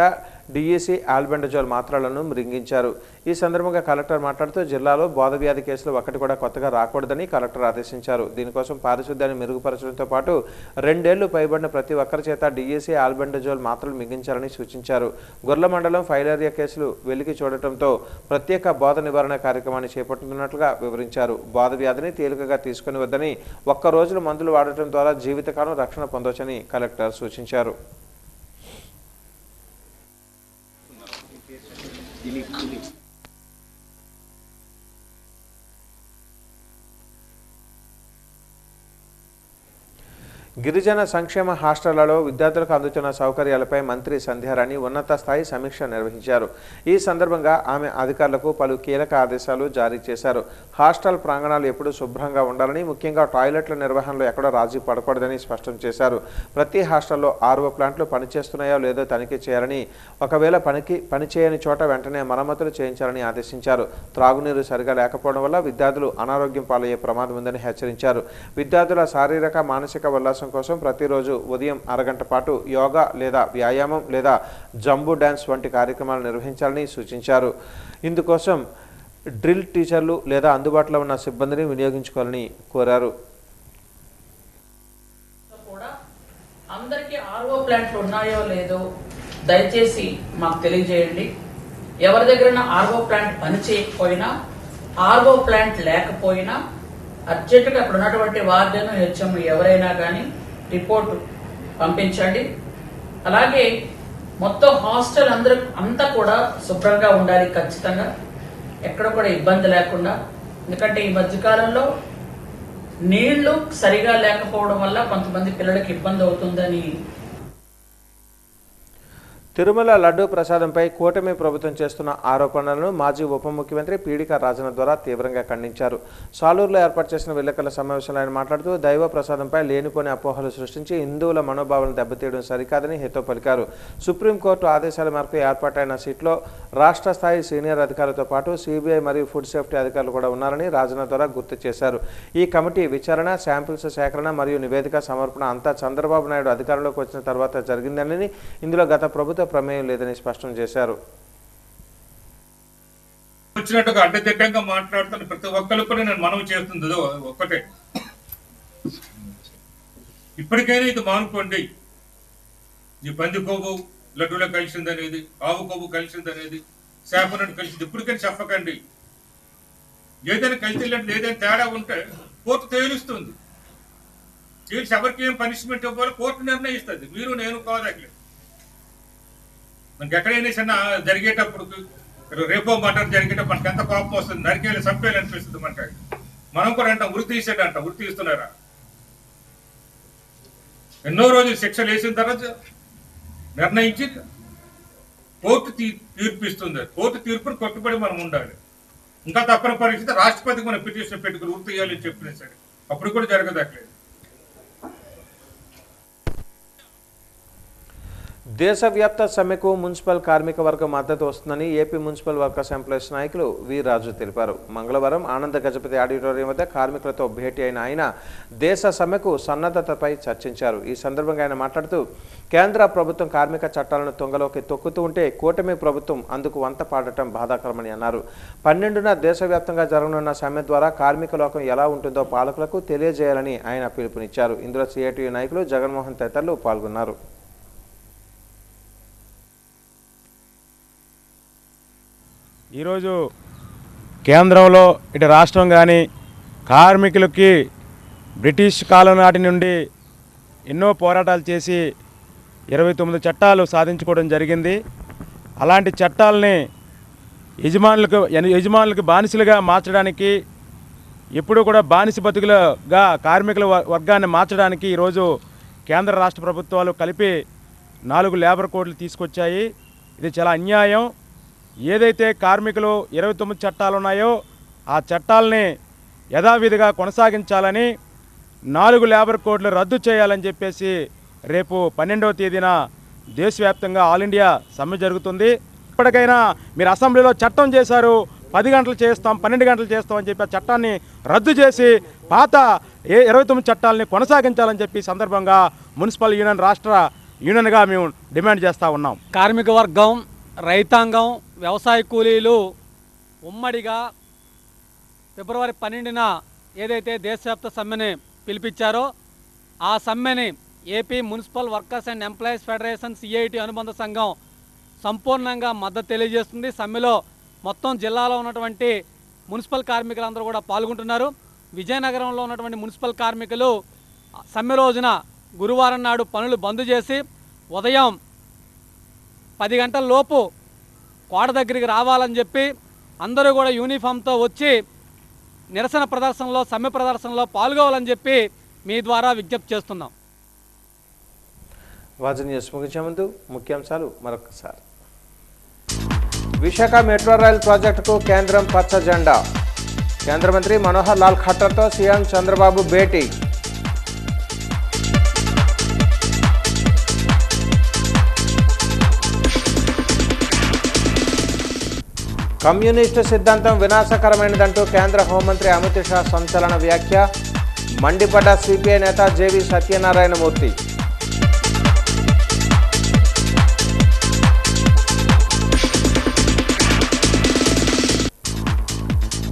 డిఈసి ఆల్బెండజోల్ మాత్రలను మృంగించారు. ఈ సందర్భంగా కలెక్టర్ మాట్లాడుతూ జిల్లాలో బోధ వ్యాధి కేసులు ఒకటి కూడా కొత్తగా రాకూడదని కలెక్టర్ ఆదేశించారు. దీనికోసం పారిశుద్ధ్యాన్ని మెరుగుపరచడంతో పాటు 2 ఏళ్లు పైబడిన ప్రతి ఒక్కరి చేత డిఈసి ఆల్బెండజోల్ మాత్రలు మింగించాలని సూచించారు. గొర్ల మండలం ఫైలేరియా కేసులు వెలికి చూడటంతో ప్రత్యేక బోధ నివారణ కార్యక్రమాన్ని చేపడుతున్నట్లుగా వివరించారు. బోధ వ్యాధిని తేలికగా తీసుకుని వద్దని, 1 రోజులు మందులు వాడటం ద్వారా జీవితకాలం రక్షణ పొందవచ్చని కలెక్టర్ సూచించారు. గిరిజన సంక్షేమ హాస్టళ్లలో విద్యార్థులకు అందుతున్న సౌకర్యాలపై మంత్రి సంధ్యారాణి ఉన్నత స్థాయి సమీక్ష నిర్వహించారు. ఈ సందర్భంగా ఆమె అధికారులకు పలు కీలక ఆదేశాలు జారీ చేశారు. హాస్టల్ ప్రాంగణాలు ఎప్పుడూ శుభ్రంగా ఉండాలని, ముఖ్యంగా టాయిలెట్ల నిర్వహణలో ఎక్కడా రాజీ పడకూడదని స్పష్టం చేశారు. ప్రతి హాస్టల్లో ఆర్ఓ ప్లాంట్లు పనిచేస్తున్నాయో లేదో తనిఖీ చేయాలని, ఒకవేళ పనిచేయని చోట వెంటనే మరమ్మతులు చేయించాలని ఆదేశించారు. త్రాగునీరు సరిగా లేకపోవడం వల్ల విద్యార్థులు అనారోగ్యం పాలయ్యే ప్రమాదం ఉందని హెచ్చరించారు. విద్యార్థుల శారీరక మానసిక ఉల్లాసం కోసం ప్రతిరోజు ఉదయం అరగంట పాటు యోగా లేదా వ్యాయామం లేదా జంబూ డ్యాన్స్ వంటి కార్యక్రమాలు నిర్వహించాలని సూచించారు. ఇందుకోసం డ్రిల్ టీచర్లు లేదా అందుబాటులో ఉన్న సిబ్బందిని వినియోగించుకోవాలని కోరారు. అందరికీ ఆర్ఓ ప్లాంట్లు ఉన్నాయో లేదో దయచేసి మాకు తెలియజేయండి. ఎవరి దగ్గర ఆర్ఓ ప్లాంట్ పని చేయకపోయినా, ఆర్ఓ ప్లాంట్ లేకపోయినా అర్జెంటుగా అక్కడ ఉన్నటువంటి వార్డెన్, హెచ్ఎం ఎవరైనా కానీ రిపోర్టు పంపించండి. అలాగే మొత్తం హాస్టల్ అంతా కూడా శుభ్రంగా ఉండాలి ఖచ్చితంగా, ఎక్కడ కూడా ఇబ్బంది లేకుండా. ఎందుకంటే ఈ మధ్యకాలంలో నీళ్లు సరిగా లేకపోవడం వల్ల కొంతమంది పిల్లలకి ఇబ్బంది అవుతుందని. తిరుమల లడ్డూ ప్రసాదంపై కూటమి ప్రభుత్వం చేస్తున్న ఆరోపణలను మాజీ ఉప ముఖ్యమంత్రి పీడిక రాజన ద్వారా తీవ్రంగా ఖండించారు. సాలూరులో ఏర్పాటు చేసిన విలేకరుల సమావేశంలో ఆయన మాట్లాడుతూ దైవ ప్రసాదంపై లేనిపోని అపోహలు సృష్టించి హిందువుల మనోభావాలను దెబ్బతీయడం సరికాదని హితవు పలికారు. సుప్రీంకోర్టు ఆదేశాల మేరకు ఏర్పాటైన సీట్లో రాష్ట్ర స్థాయి సీనియర్ అధికారులతో పాటు సిబిఐ మరియు ఫుడ్ సేఫ్టీ అధికారులు కూడా ఉన్నారని రాజన ద్వారా గుర్తు చేశారు. ఈ కమిటీ విచారణ, శాంపిల్స్ సేకరణ మరియు నివేదిక సమర్పణ అంతా చంద్రబాబు నాయుడు అధికారంలోకి వచ్చిన తర్వాత జరిగిందని, ఇందులో గత ప్రభుత్వ ప్రమేయం లేదని స్పష్టం చేశారు. వచ్చినట్టుగా అడ్డదిడ్డంగా మాట్లాడుతున్న ప్రతి ఒక్కరు కూడా నేను మనవి చేస్తుంది ఒక్కటే, ఇప్పటికైనా ఇది మానుకోండి. ఈ పంది కొవ్వు లడ్డూలో కలిసిందనేది, ఆవు కొవ్వు కలిసిందనేది, శాపనట్టు కలిసింది ఇప్పటికైనా చెప్పకండి. ఏదైనా కలిసి ఏదైనా తేడా ఉంటే కోర్టు తేలుస్తుంది. ఎవరికి ఏం పనిష్మెంట్ ఇవ్వాలో కోర్టు నిర్ణయిస్తుంది. మీరు నేను కాదట్లేదు. మనకి ఎక్కడైనా చిన్న జరిగేటప్పుడు, రేపో మటర్ జరిగేటప్పుడు మనకి ఎంత కోపం వస్తుంది, నరికేళ్ళు చంపేయాలి అనిపిస్తుంది మనకి. మనం కూడా అంటాం ఉరి తీసాడంట, ఉరి తీస్తున్నారా? ఎన్నో రోజులు శిక్షలు వేసిన తర్వాత నిర్ణయించి కోర్టు తీర్పిస్తుంది. కోర్టు తీర్పును కట్టుబడి మనం ఉండాలి. ఇంకా తప్పని పరిస్థితి రాష్ట్రపతికి మనం పిటిషన్ పెట్టుకుని ఉరి తీయాలని చెప్పినా సరే అప్పుడు కూడా జరగదట్లేదు. దేశవ్యాప్త సమ్మెకు మున్సిపల్ కార్మిక వర్గం మద్దతు వస్తుందని ఏపీ మున్సిపల్ వర్కర్స్ ఎంప్లాయీస్ నాయకులు వి రాజు తెలిపారు. మంగళవారం ఆనంద గజపతి ఆడిటోరియం వద్ద కార్మికులతో భేటీ అయిన ఆయన దేశ సమ్మెకు సన్నద్ధతపై చర్చించారు. ఈ సందర్భంగా ఆయన మాట్లాడుతూ కేంద్ర ప్రభుత్వం కార్మిక చట్టాలను తొంగలోకి తొక్కుతూ ఉంటే కూటమి ప్రభుత్వం అందుకు వంత పాడటం బాధాకరమని అన్నారు. 12న దేశవ్యాప్తంగా జరగనున్న సమ్మె ద్వారా కార్మిక లోకం ఎలా ఉంటుందో పాలకులకు తెలియజేయాలని ఆయన పిలుపునిచ్చారు. ఇందులో సిఐటియు నాయకులు జగన్మోహన్ తదితరులు పాల్గొన్నారు. ఈరోజు కేంద్రంలో ఇటు రాష్ట్రం కానీ కార్మికులకి బ్రిటిష్ కాలం నాటి నుండి ఎన్నో పోరాటాలు చేసి 29 చట్టాలు సాధించుకోవడం జరిగింది. అలాంటి చట్టాలని యజమానులకు బానిసలుగా మార్చడానికి, ఎప్పుడూ కూడా బానిస బతుకులుగా కార్మికుల వర్గాన్ని మార్చడానికి ఈరోజు కేంద్ర రాష్ట్ర ప్రభుత్వాలు కలిపి 4 లేబర్ కోడ్లు తీసుకొచ్చాయి. ఇది చాలా అన్యాయం. ఏదైతే కార్మికులు 29 చట్టాలు ఉన్నాయో ఆ చట్టాలని యథావిధిగా కొనసాగించాలని, 4 లేబర్ కోడ్లు రద్దు చేయాలని చెప్పేసి రేపు 12వ తేదీన దేశవ్యాప్తంగా ఆల్ ఇండియా సమ్మె జరుగుతుంది. ఇప్పటికైనా మీరు అసెంబ్లీలో చట్టం చేశారు, 10 గంటలు చేస్తాం, 12 గంటలు చేస్తాం అని చెప్పి ఆ చట్టాన్ని రద్దు చేసి పాత 29 చట్టాలని కొనసాగించాలని చెప్పి సందర్భంగా మున్సిపల్ యూనియన్ రాష్ట్ర యూనియన్గా మేము డిమాండ్ చేస్తూ ఉన్నాం. కార్మిక వర్గం, రైతాంగం, వ్యవసాయ కూలీలు ఉమ్మడిగా ఫిబ్రవరి 12న ఏదైతే దేశవ్యాప్త సమ్మెని పిలిపించారో ఆ సమ్మెని AP municipal workers and employees federation CIT అనుబంధ సంఘం సంపూర్ణంగా మద్దతు తెలియజేస్తుంది. సమ్మెలో మొత్తం జిల్లాలో ఉన్నటువంటి మున్సిపల్ కార్మికులందరూ కూడా పాల్గొంటున్నారు. విజయనగరంలో ఉన్నటువంటి మున్సిపల్ కార్మికులు సమ్మె రోజున గురువారం నాడు పనులు బంద్ చేసి ఉదయం 10 గంటల లోపు కోట దగ్గరికి రావాలని చెప్పి అందరూ కూడా యూనిఫామ్తో వచ్చి నిరసన ప్రదర్శనలో, సమ్మె ప్రదర్శనలో పాల్గొవాలని చెప్పి మీ ద్వారా విజ్ఞప్తి చేస్తున్నాం. వాజీ న్యూస్ ముగించే ముందు ముఖ్యాంశాలు మరొకసారి. విశాఖ మెట్రో రైల్ ప్రాజెక్టుకు కేంద్రం పచ్చ జెండా. కేంద్ర మంత్రి మనోహర్ లాల్ ఖట్టర్తో సీఎం చంద్రబాబు భేటీ. కమ్యూనిస్టు సిద్ధాంతం వినాశకరమైనదంటూ కేంద్ర హోంమంత్రి అమిత్ షా సంచలన వ్యాఖ్య. మండిపడ్డ సిపిఐ నేత జేవి సత్యనారాయణమూర్తి.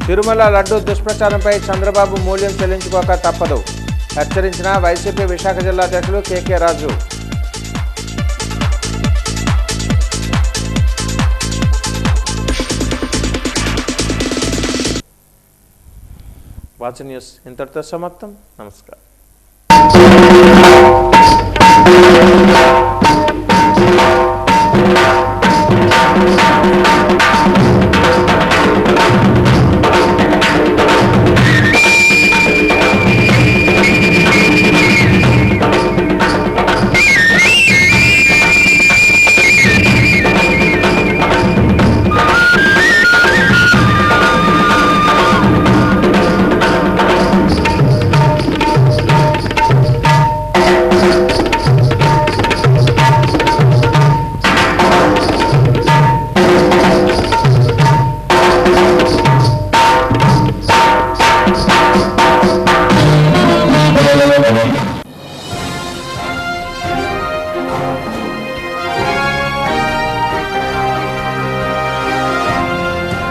తిరుమల లడ్డూ దుష్ప్రచారంపై చంద్రబాబు మూల్యం చెల్లించుకోక తప్పదు హెచ్చరించిన వైసీపీ విశాఖ జిల్లా అధ్యక్షులు కేకే రాజు. వాచ్ న్యూస్ ఇంతటితో సమాప్తం. నమస్కారం.